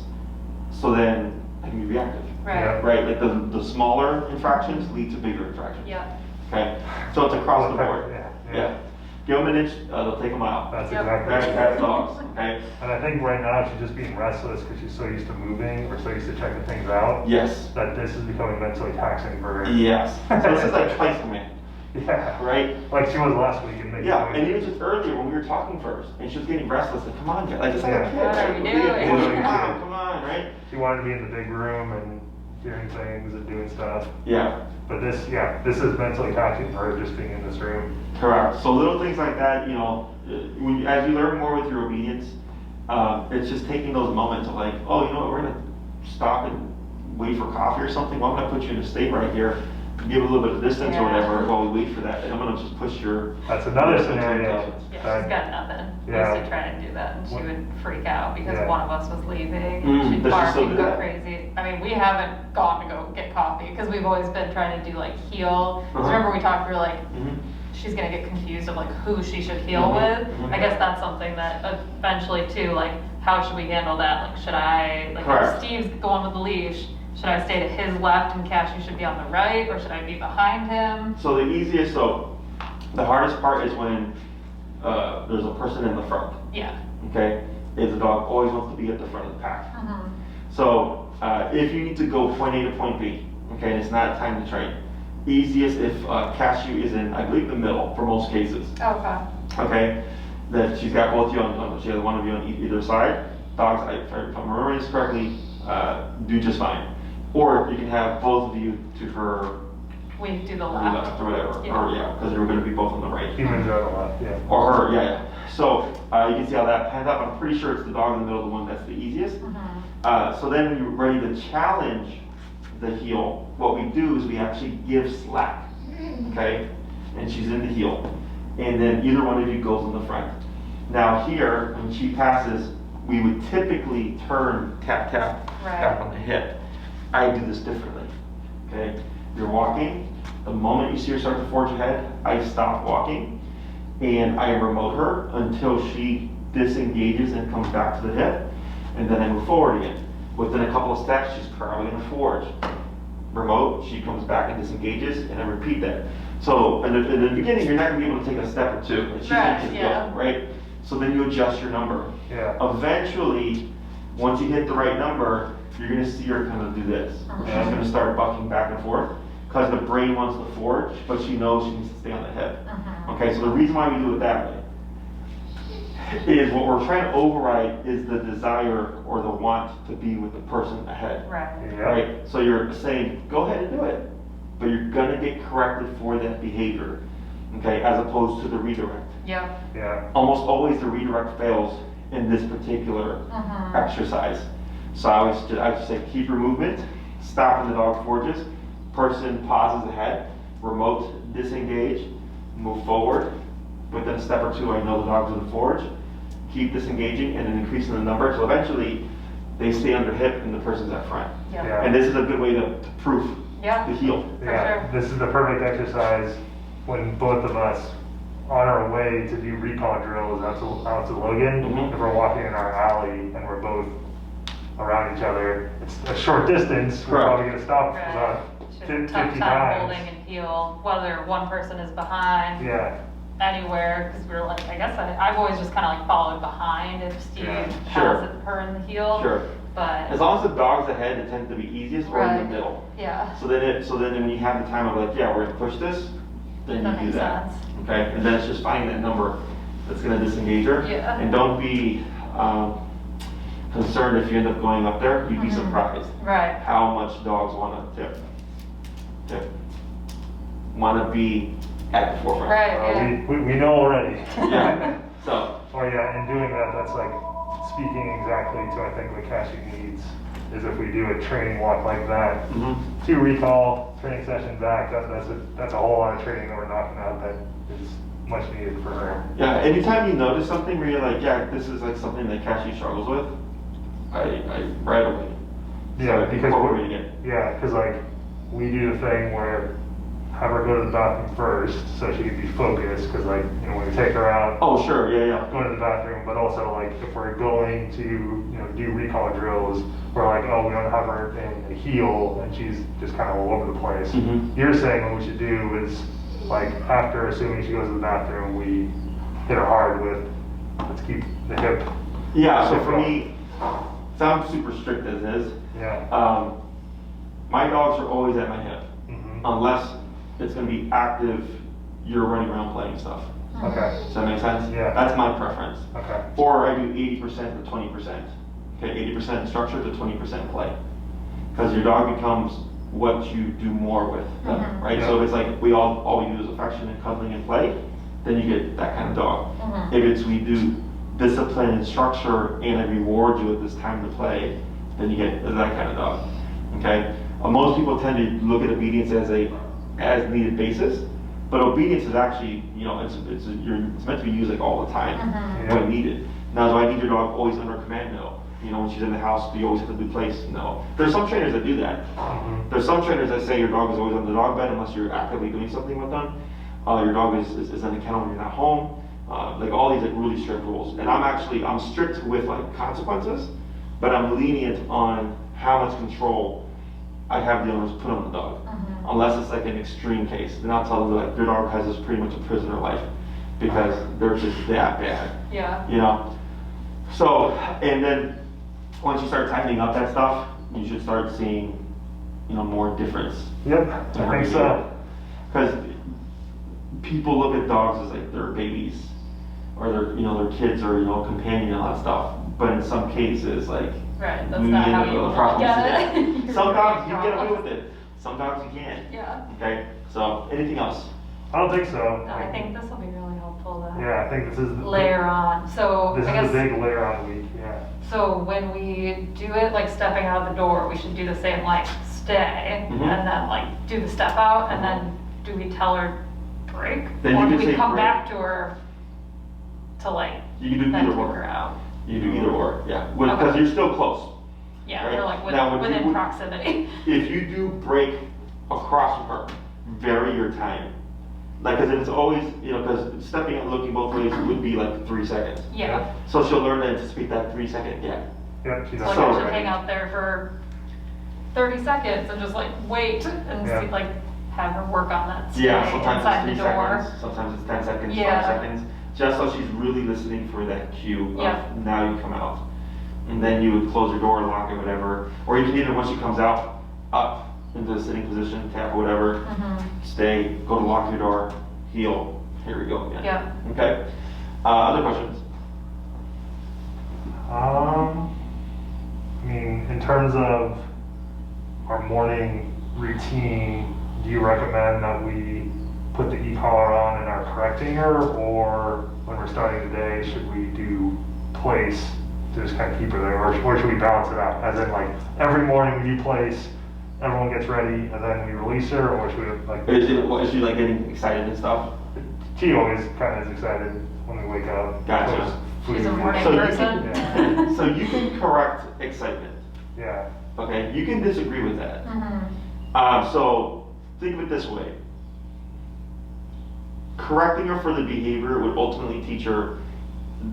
A: So then I can be reactive.
B: Right.
C: Yeah.
A: Right, like the smaller infractions lead to bigger infractions.
B: Yeah.
A: Okay, so it's across the board.
C: Yeah.
A: Give them an inch, they'll take a mile.
C: That's
B: Yep.
C: exactly
A: That's dogs, okay?
C: And I think right now she's just being restless because she's so used to moving or so used to checking things out.
A: Yes,
C: That this is becoming mentally taxing for her.
A: yes. So this is like twice command,
C: Yeah.
A: right?
C: Like she was last week in
A: Yeah, and even just earlier when we were talking first, and she was getting restless, like, come on, guys, like it's like a kid.
B: What are
A: right?
B: we doing?
A: Come on, right?
C: She wanted to be in the big room and hearing things and doing stuff.
A: Yeah,
C: But this is mentally taxing for her just being in this room.
A: correct. So little things like that, as you learn more with your obedience, it's just taking those moments of like, oh, you know what, we're gonna stop and wait for coffee or something. Well, I'm gonna put you in a state right here, give a little bit of distance or whatever while we wait for that. And I'm gonna just push your.
C: That's another scenario.
B: Yeah, she's got nothing. We
C: Yeah.
B: used to try and do that, and she would freak out because
C: Yeah.
B: one of us was leaving, and she'd
A: does she
B: bark
A: still
B: and
A: do
B: go
A: that?
B: crazy. I mean, we haven't gone to go get coffee, because we've always been trying to do like heel. 'Cause remember we talked, we were like, she's gonna get confused of like who she should heel with. I guess that's something that eventually too, like, how should we handle that? Like, should I, like,
A: Correct.
B: if Steve's going with the leash, should I stay to his left and Cashew should be on the right, or should I be behind him?
A: So the hardest part is when there's a person in the front.
B: Yeah.
A: Okay, is the dog always wants to be at the front of the pack. So if you need to go point A to point B, okay, and it's not time to train. Easiest if Cashew is in, I believe, the middle for most cases.
B: Okay.
A: Okay, that she's got both you on, she has one of you on either side. Dogs, if I'm remembering this correctly, do just fine. Or you can have both of you to her
B: We do the
A: left
B: left.
A: or whatever,
B: Yeah.
A: or because you're going to be both on the right.
C: Humans are a lot, yeah.
A: Or her, yeah. So you can see how that pans out. I'm pretty sure it's the dog in the middle, the one that's the easiest. So then when you're ready to challenge the heel, what we do is we actually give slack, okay? And she's in the heel. And then either one of you goes in the front. Now here, when she passes, we would typically turn, tap, tap, tap on the hip. I do this differently, okay? You're walking, the moment you see her start to forge ahead, I stop walking, and I remote her until she disengages and comes back to the hip, and then I move forward again. Within a couple of steps, she's probably gonna forge. Remote, she comes back and disengages, and I repeat that. So in the beginning, you're not gonna be able to take a step or two, and she's gonna just go, right? So then you adjust your number.
C: Yeah.
A: Eventually, once you hit the right number, you're gonna see her kind of do this. She's gonna start bucking back and forth, because the brain wants to forge, but she knows she needs to stay on the hip. Okay, so the reason why we do it that way is what we're trying to override is the desire or the want to be with the person ahead.
B: Right.
C: Yeah.
A: Right? So you're saying, go ahead and do it, but you're gonna get corrected for that behavior, okay, as opposed to the redirect.
B: Yep.
C: Yeah.
A: Almost always the redirect fails in this particular exercise. So I just say, keep your movement, stop when the dog forges, person pauses ahead, remote, disengage, move forward. Within a step or two, I know the dog's in the forge. Keep disengaging and then increasing the number. So eventually, they stay under hip and the person's at front.
B: Yep.
C: Yeah.
A: And this is a good way to proof
B: Yeah.
A: the heel.
B: For
C: Yeah,
B: sure.
C: this is the perfect exercise when both of us on our way to do recall drills out to Logan.
A: Mhm.
C: If we're walking in our alley and we're both around each other, it's a short distance. We're
A: Correct.
C: probably gonna stop
B: Right.
C: about
B: It's just
C: 50
B: tough time
C: times.
B: holding and heel, whether one person is behind
C: Yeah,
B: anywhere, because we're like, I guess I've always just kind of like followed behind if Steve
C: Yeah.
A: Sure.
B: has her in the heel.
A: Sure.
B: But,
A: As long as the dog's ahead, it tends to be easiest or in
B: Right.
A: the middle.
B: yeah,
A: So then when you have the time of like, yeah, we're gonna push this, then
B: that
A: you do
B: makes
A: that.
B: sense.
A: Okay, and then it's just finding that number that's gonna disengage her.
B: Yeah.
A: And don't be concerned if you end up going up there. You'd be
B: Mhm.
A: surprised
B: Right.
A: how much dogs wanna tip. Wanna be at the forefront.
B: Right, yeah.
C: we know already.
A: Yeah. So,
C: Oh yeah, in doing that, that's like speaking exactly to I think what Cashew needs, is if we do a training walk like that,
A: mhm.
C: 2 recall, training session back, that's a whole lot of training that we're knocking out that is much needed for her.
A: Yeah, anytime you notice something where you're like, yeah, this is like something that Cashew struggles with, I right away.
C: Yeah,
A: So,
C: because
A: what we're gonna get.
C: yeah, because like we do the thing where have her go to the bathroom first so she can be focused, because like, you know, when we take her out,
A: Oh, sure, yeah.
C: go to the bathroom, but also like if we're going to, you know, do recall drills, we're like, oh, we don't have her in a heel and she's just kind of all over the place.
A: Mhm.
C: You're saying what we should do is like after assuming she goes to the bathroom, we hit her hard with, let's keep the hip.
A: Yeah, so for me, so I'm super strict as is.
C: Yeah.
A: My dogs are always at my hip,
C: Mhm.
A: unless it's gonna be active, you're running around playing stuff.
C: Okay.
A: Does that make sense?
C: Yeah.
A: That's my preference.
C: Okay.
A: Or I do 80% to 20%. Okay, 80% structure to 20% play. Because your dog becomes what you do more with them,
B: Mhm.
A: right?
C: Yeah.
A: So if it's like all we do is affection and cuddling and play, then you get that kind of dog.
B: Mhm.
A: If it's we do discipline and structure and I reward you with this time to play, then you get that kind of dog. Okay? Most people tend to look at obedience as a as needed basis, but obedience is actually, you know, it's meant to be used like all the time
B: Mhm.
A: when needed. Now, do I need your dog always under command? No. You know, when she's in the house, do you always have to do place? No. There's some trainers that do that.
C: Mhm.
A: There's some trainers that say your dog is always on the dog bed unless you're actively doing something with them. Your dog is in the kennel when you're not home. Like all these like really strict rules. And I'm strict with like consequences, but I'm lenient on how much control I have the owners put on the dog.
B: Mhm.
A: Unless it's like an extreme case. Then I'll tell them like your dog has this pretty much a prisoner life because they're just that bad.
B: Yeah.
A: You know? So, and then once you start tightening up that stuff, you should start seeing, you know, more difference.
C: Yep, I think so.
A: Because people look at dogs as like they're babies, or they're, you know, their kids or, you know, companion and all that stuff. But in some cases, like,
B: Right, that's
A: we
B: not
A: end
B: how
A: up
B: you
A: with problems
B: look
A: today.
B: at it.
A: Some dogs you get away with it. Some dogs you can't.
B: Yeah.
A: Okay. So anything else?
C: I don't think so.
B: No, I think this will be really helpful to
C: Yeah, I think this is
B: layer on. So
C: This
B: I
C: is
B: guess,
C: a big layer on week, yeah.
B: so when we do it like stepping out the door, we should do the same like stay
A: Mhm.
B: and then like do the step out and then do we tell her break?
A: Then you
B: Or do
A: can
B: we
A: say
B: come
A: break.
B: back to her to like
A: You can do
B: then
A: either
B: kick
A: or.
B: her out?
A: You do either or. Yeah. Because
B: Okay.
A: you're still close.
B: Yeah,
A: Right.
B: they're like
A: Now, when
B: within
A: you-
B: proximity.
A: If you do break across from her, vary your time. Like, cause it's always, you know, cause stepping and looking both ways would be like 3 seconds.
B: Yeah.
A: So she'll learn to anticipate that 3-second gap.
C: Yep, she's
B: So like
A: So
B: I should
A: ready.
B: hang out there for 30 seconds and just like wait and
C: Yeah.
B: see like have her work on that stay
A: Yeah, sometimes
B: inside
A: it's
B: the
A: 3
B: door.
A: seconds, sometimes it's 10 seconds,
B: Yeah.
A: 5 seconds. Just so she's really listening for that cue of
B: Yeah.
A: now you come out. And then you would close your door, lock it, whatever. Or you can even, once she comes out, up into the sitting position, tap, whatever,
B: Mhm.
A: stay, go to lock your door, heel. Here we go again.
B: Yeah.
A: Okay. Other questions?
C: I mean, in terms of our morning routine, do you recommend that we put the e-collar on and are correcting her, or when we're starting the day, should we do place to just kind of keep her there, or should we balance it out? As in, like, every morning we do place, everyone gets ready, and then we release her, or should we, like...
A: Is she like getting excited and stuff?
C: She always kind of is excited when we wake up.
A: Gotcha.
B: She's a morning
A: So you
B: person.
A: So you can correct excitement.
C: Yeah.
A: Okay, you can disagree with that.
B: Mhm.
A: So think of it this way. Correcting her for the behavior would ultimately teach her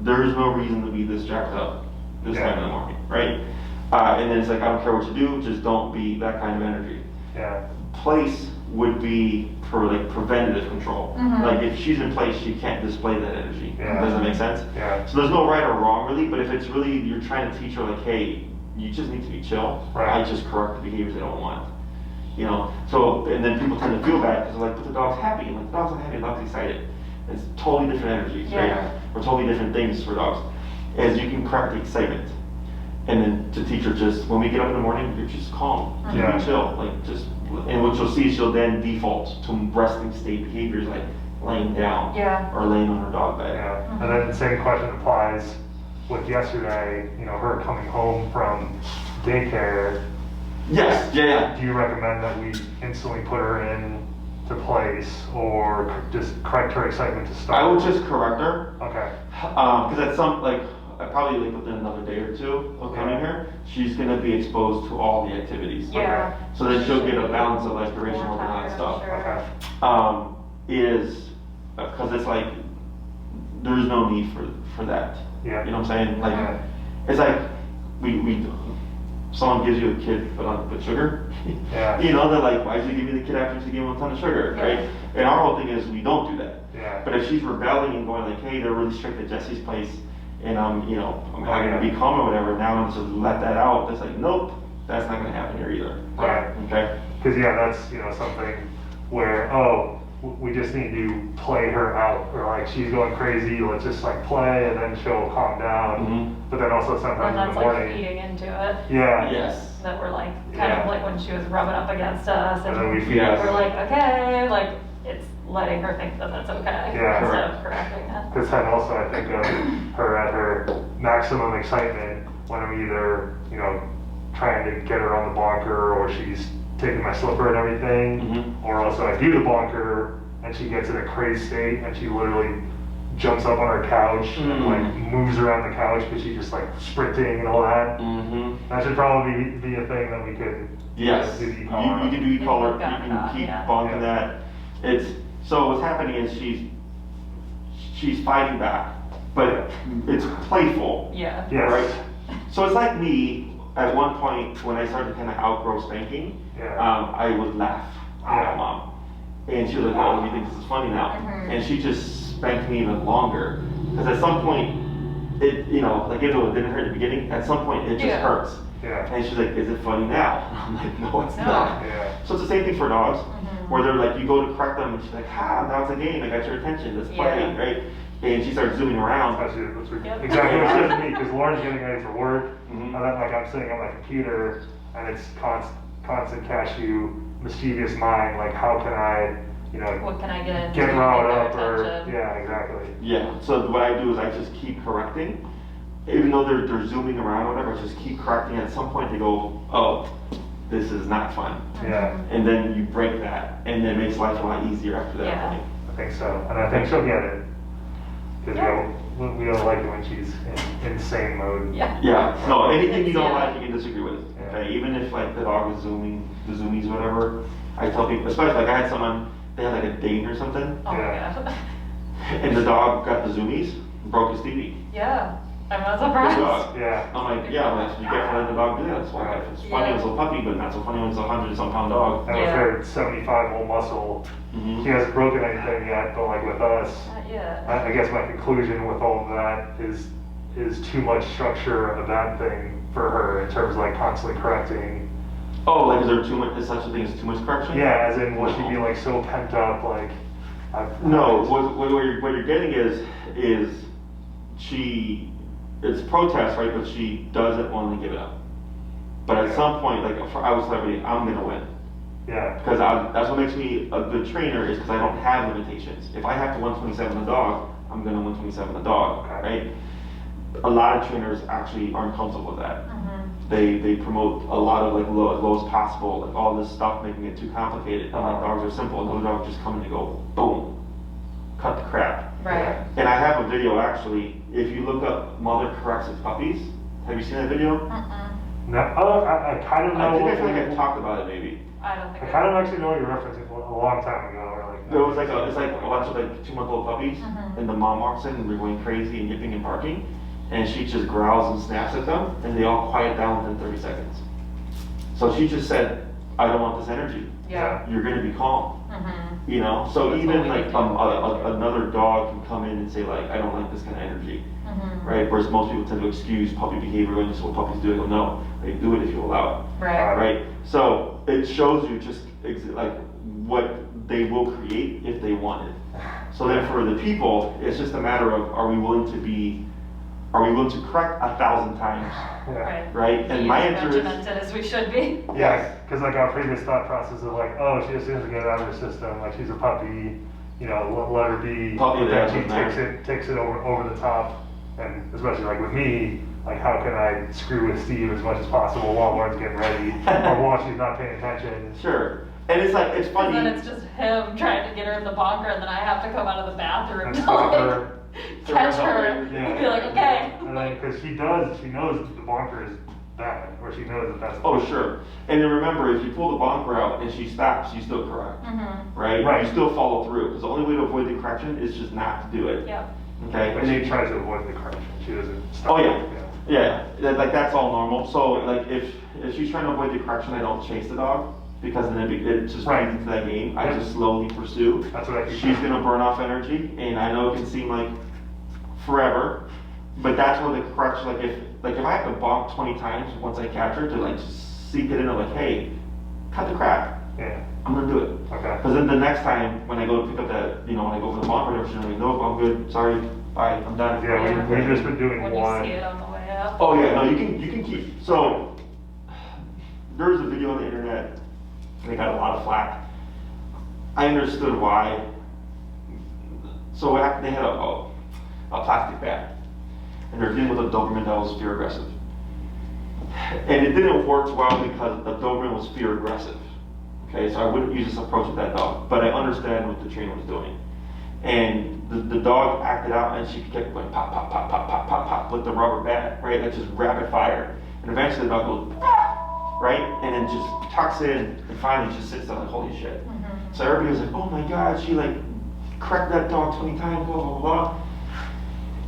A: there's no reason to be this jacked up this time in the morning, right? And then it's like, I don't care what you do, just don't be that kind of energy.
C: Yeah.
A: Place would be for like preventative control. Like if she's in place, she can't display that energy.
C: Yeah.
A: Does that make sense?
C: Yeah.
A: So there's no right or wrong really, but if it's really, you're trying to teach her like, hey, you just need to be chill.
C: Right.
A: I just correct the behaviors they don't want. You know, so, and then people tend to feel bad because they're like, but the dog's happy. Like, the dog's not happy, the dog's excited. It's totally different energies, right? Or totally different things for dogs. As you can correct the excitement. And then to teach her just, when we get up in the morning, you're just calm, just be chill. Like, just, and what you'll see is she'll then default to resting state behaviors like laying down or laying on her dog bed.
C: Yeah. And then the same question applies with yesterday, you know, her coming home from daycare.
A: Yes, yeah.
C: Do you recommend that we instantly put her in to place or just correct her excitement to start?
A: I would just correct her.
C: Okay.
A: Because at some, like, probably like within another day or two of coming here, she's going to be exposed to all the activities.
B: Yeah.
A: Okay. So then she'll get a balance of like duration work and all that stuff.
C: Okay.
A: Is, because it's like, there's no need for that.
C: Yeah.
A: You know what I'm saying? Like, it's like, someone gives you a kid but sugar.
C: Yeah.
A: You know, they're like, why did you give me the kid after you gave him a ton of sugar, right? And our whole thing is we don't do that.
C: Yeah.
A: But if she's rebelling and going like, hey, they're really strict at Jesse's place, and I'm having to be calm or whatever, now I'm just let that out. It's like, nope, that's not gonna happen here either.
C: Right.
A: Okay?
C: Because that's, you know, something where, we just need to play her out, or like she's going crazy, let's just like play and then she'll calm down. But then also sometimes in the morning.
B: Like feeding into it.
C: Yeah.
A: Yes.
B: That we're like, kind of like when she was rubbing up against us and
C: then we feed
B: we're like, okay, like it's letting her think that that's okay instead of correcting it.
C: Because then also I think of her at her maximum excitement when I'm either, you know, trying to get her on the bonker or she's taking my slipper and everything, or also I do the bonker and she gets in a crazy state and she literally jumps up on her couch and like moves around the couch because she's just like sprinting and all that. That should probably be a thing that we could
A: Yes,
C: do
A: you can do e-collar, you can keep bonking that. So what's happening is she's fighting back, but it's playful.
B: Yeah.
C: Yes.
A: Right? So it's like me, at one point when I started to kind of outgrow spanking, I would laugh at my mom. And she was like, oh, you think this is funny now? And she just spanked me even longer. Because at some point, it, you know, like even though it didn't hurt at the beginning, at some point it just hurts. And she's like, is it funny now? I'm like, no, it's not. So it's the same thing for dogs, where they're like, you go to correct them and she's like, now it's a game, I got your attention, let's play, right? And she starts zooming around.
C: That's exactly what she does to me, because Lauren's getting ready for work, and then like I'm sitting on my computer, and it's constant Cashew, mischievous mind, like how can I, you know,
B: what can I get
C: riled up, or exactly.
A: Yeah, so what I do is I just keep correcting, even though they're zooming around or whatever, I just keep correcting, and at some point they go, oh, this is not fun. And then you break that, and then it makes life a lot easier after that point.
C: I think so, and I think she'll get it. Because we don't like it when she's in insane mode.
A: No, anything you don't like, you can disagree with. Okay, even if like the dog is zooming, the zoomies, whatever. I tell people, especially like I had someone, they had like a date or something.
B: Oh my god.
A: And the dog got the zoomies, broke his TV.
B: I'm not surprised.
A: I'm like, be careful letting the dog do that. It's funny when it's a puppy, but not so funny when it's a 100-some-pound dog.
C: And with her 75 whole muscle, she hasn't broken anything yet, but like with us, I guess my conclusion with all of that is too much structure a bad thing for her in terms of like constantly correcting.
A: Oh, like is there too much, is such a thing as too much correction?
C: Yeah, as in will she be like so pent up, like
A: no, what you're getting is it's protest, right? But she doesn't want to give it up. But at some point, like I was celebrity, I'm gonna win. Because that's what makes me a good trainer is because I don't have limitations. If I have to 127 a dog, I'm gonna 127 a dog, right? A lot of trainers actually aren't comfortable with that. They promote a lot of like low as possible, like all this stuff making it too complicated. I'm like, dogs are simple, and those dogs just come in and go, boom, cut the crap. And I have a video actually. If you look up mother corrects its puppies, have you seen that video?
C: No. Oh, I kind of know.
A: I think I feel like I've talked about it maybe.
B: I don't think.
C: I kind of actually know what you're referencing a long time ago, or like.
A: There was like it's like a bunch of like 2-month-old puppies, and the mom walks in and they're going crazy and yipping and barking, and she just growls and snaps at them, and they all quiet down within 30 seconds. So she just said, I don't want this energy.
B: Yeah.
A: You're gonna be calm. You know, so
B: That's
A: even
B: what we
A: like
B: need to
A: another dog can come in and say like, I don't like this kind of energy, right? Whereas most people tend to excuse puppy behavior and just what puppies do. I go, no, they do it if you allow it.
B: Right.
A: Right. So it shows you just like what they will create if they want it. So then for the people, it's just a matter of are we willing to correct 1,000 times,
C: Yeah.
A: right? And my answer is
B: regimented as we should be.
C: Yes, because like our previous thought process of like, oh, she just needs to get it out of her system, like she's a puppy, you know, let her be.
A: Puppy,
C: But
A: that
C: then she
A: doesn't
C: takes it over the top, and especially like with me, like how can I screw with Steve as much as possible while Lauren's getting ready, or while she's not paying attention.
A: sure. And it's like it's funny.
B: And then it's just him trying to get her in the bunker, and then I have to come out of the bathroom
C: And
B: to
C: stop
B: like
C: her.
B: catch her
C: Yeah.
B: and be like, okay.
C: And then because she knows the bonker is bad, or she knows that that's.
A: Oh, sure. And then remember, if you pull the bonker out and she stops, you still correct, right?
C: Right.
A: You still follow through, because the only way to avoid the correction is just not to do it.
B: Yeah.
A: Okay.
C: But
A: And
C: she
A: then,
C: tries to avoid the correction. She doesn't stop.
A: oh yeah, like that's all normal. So like if she's trying to avoid the correction, I don't chase the dog because then it just
C: Right.
A: brings into that game. I
C: Yeah.
A: just slowly pursue.
C: That's what I keep
A: She's
C: saying.
A: gonna burn off energy, and I know it can seem like forever, but that's where the correction. Like if I have to bonk 20 times once I catch her to like just seep it in, like, hey, cut the crap.
C: Yeah.
A: I'm gonna do it.
C: Okay.
A: Because then the next time when I go to pick up that, when I go for the bonker, she's like, nope, I'm good. Sorry, bye, I'm done.
C: Yeah, we've just been doing
B: When
C: one.
B: you see it on the way up.
A: Oh yeah, no, you can keep. So there's a video on the internet. And they got a lot of flack. I understood why. So what happened? They had a plastic bag, and they're dealing with a Doberman that was fear aggressive, and it didn't work well because the Doberman was fear aggressive. Okay, so I wouldn't use this approach with that dog, but I understand what the trainer was doing. And the dog acted out, and she kept going pop, pop, pop, pop, pop, pop, pop with the rubber bat, right? That's just rapid fire. And eventually the dog goes, right? And then just tucks in, and finally just sits there like, holy shit. So everybody was like, oh my God, she like cracked that dog 20 times, blah, blah, blah.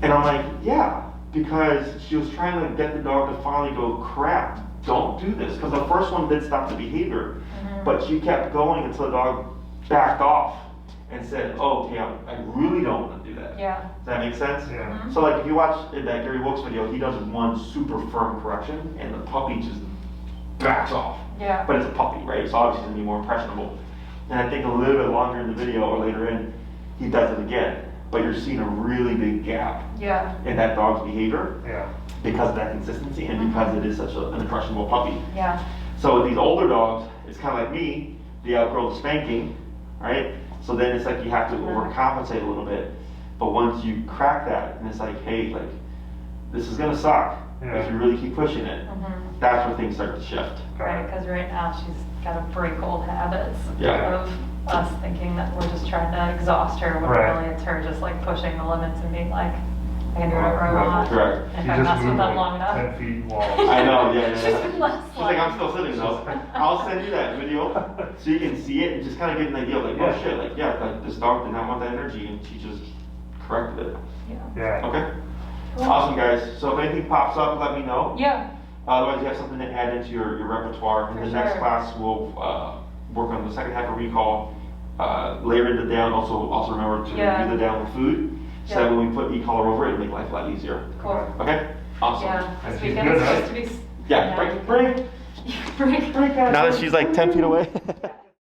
A: And I'm like, yeah, because she was trying to get the dog to finally go, crap, don't do this. Because the first one did stop the behavior, but she kept going until the dog backed off and said, oh, okay, I really don't want to do that.
B: Yeah.
A: Does that make sense?
C: Yeah.
A: So like if you watch that Gary Wilkes video, he does one super firm correction and the puppy just backs off.
B: Yeah.
A: But it's a puppy, right? So obviously it's gonna be more impressionable. And I think a little bit longer in the video or later in, he does it again. But you're seeing a really big gap
B: Yeah.
A: in that dog's behavior
C: Yeah.
A: because of that consistency and because it is such an impressionable puppy.
B: Yeah.
A: So with these older dogs, it's kind of like me, they outgrow the spanking, right? So then it's like you have to overcompensate a little bit. But once you crack that, and it's like, hey, like, this is gonna suck if you really keep pushing it. That's where things start to shift.
B: Right, because right now she's got to break old habits
A: Yeah.
B: of us thinking that we're just trying to exhaust her, when
C: Right.
B: really it's her just like pushing the limits and being like, I can do whatever I want.
A: Correct.
B: If
C: She
B: I
C: just
B: mess with
C: moved
B: them
C: like
B: long enough.
C: 10 feet walls.
A: I know, yeah.
B: She's been less
A: She's like, I'm still sitting though. I'll send you that video so you can see it and just kind of get an idea of like, oh shit, like, yeah, like this dog did not want that energy and she just corrected it.
B: Yeah.
C: Yeah.
A: Okay? Awesome, guys. So if anything pops up, let me know.
B: Yeah.
A: Otherwise, you have something to add into your repertoire. In
B: For
A: the next
B: sure.
A: class, we'll work on the second half of recall, layer in the down. Also remember to review the down with food, so that when we put e-collar over it, it'll make life a lot easier.
B: Cool.
A: Okay? Awesome.
B: Yeah.
C: And
B: This
C: she's
B: weekend
C: good,
B: is
C: right?
B: supposed to be.
A: Yeah, break.
B: Break.
A: Now that she's like 10 feet away.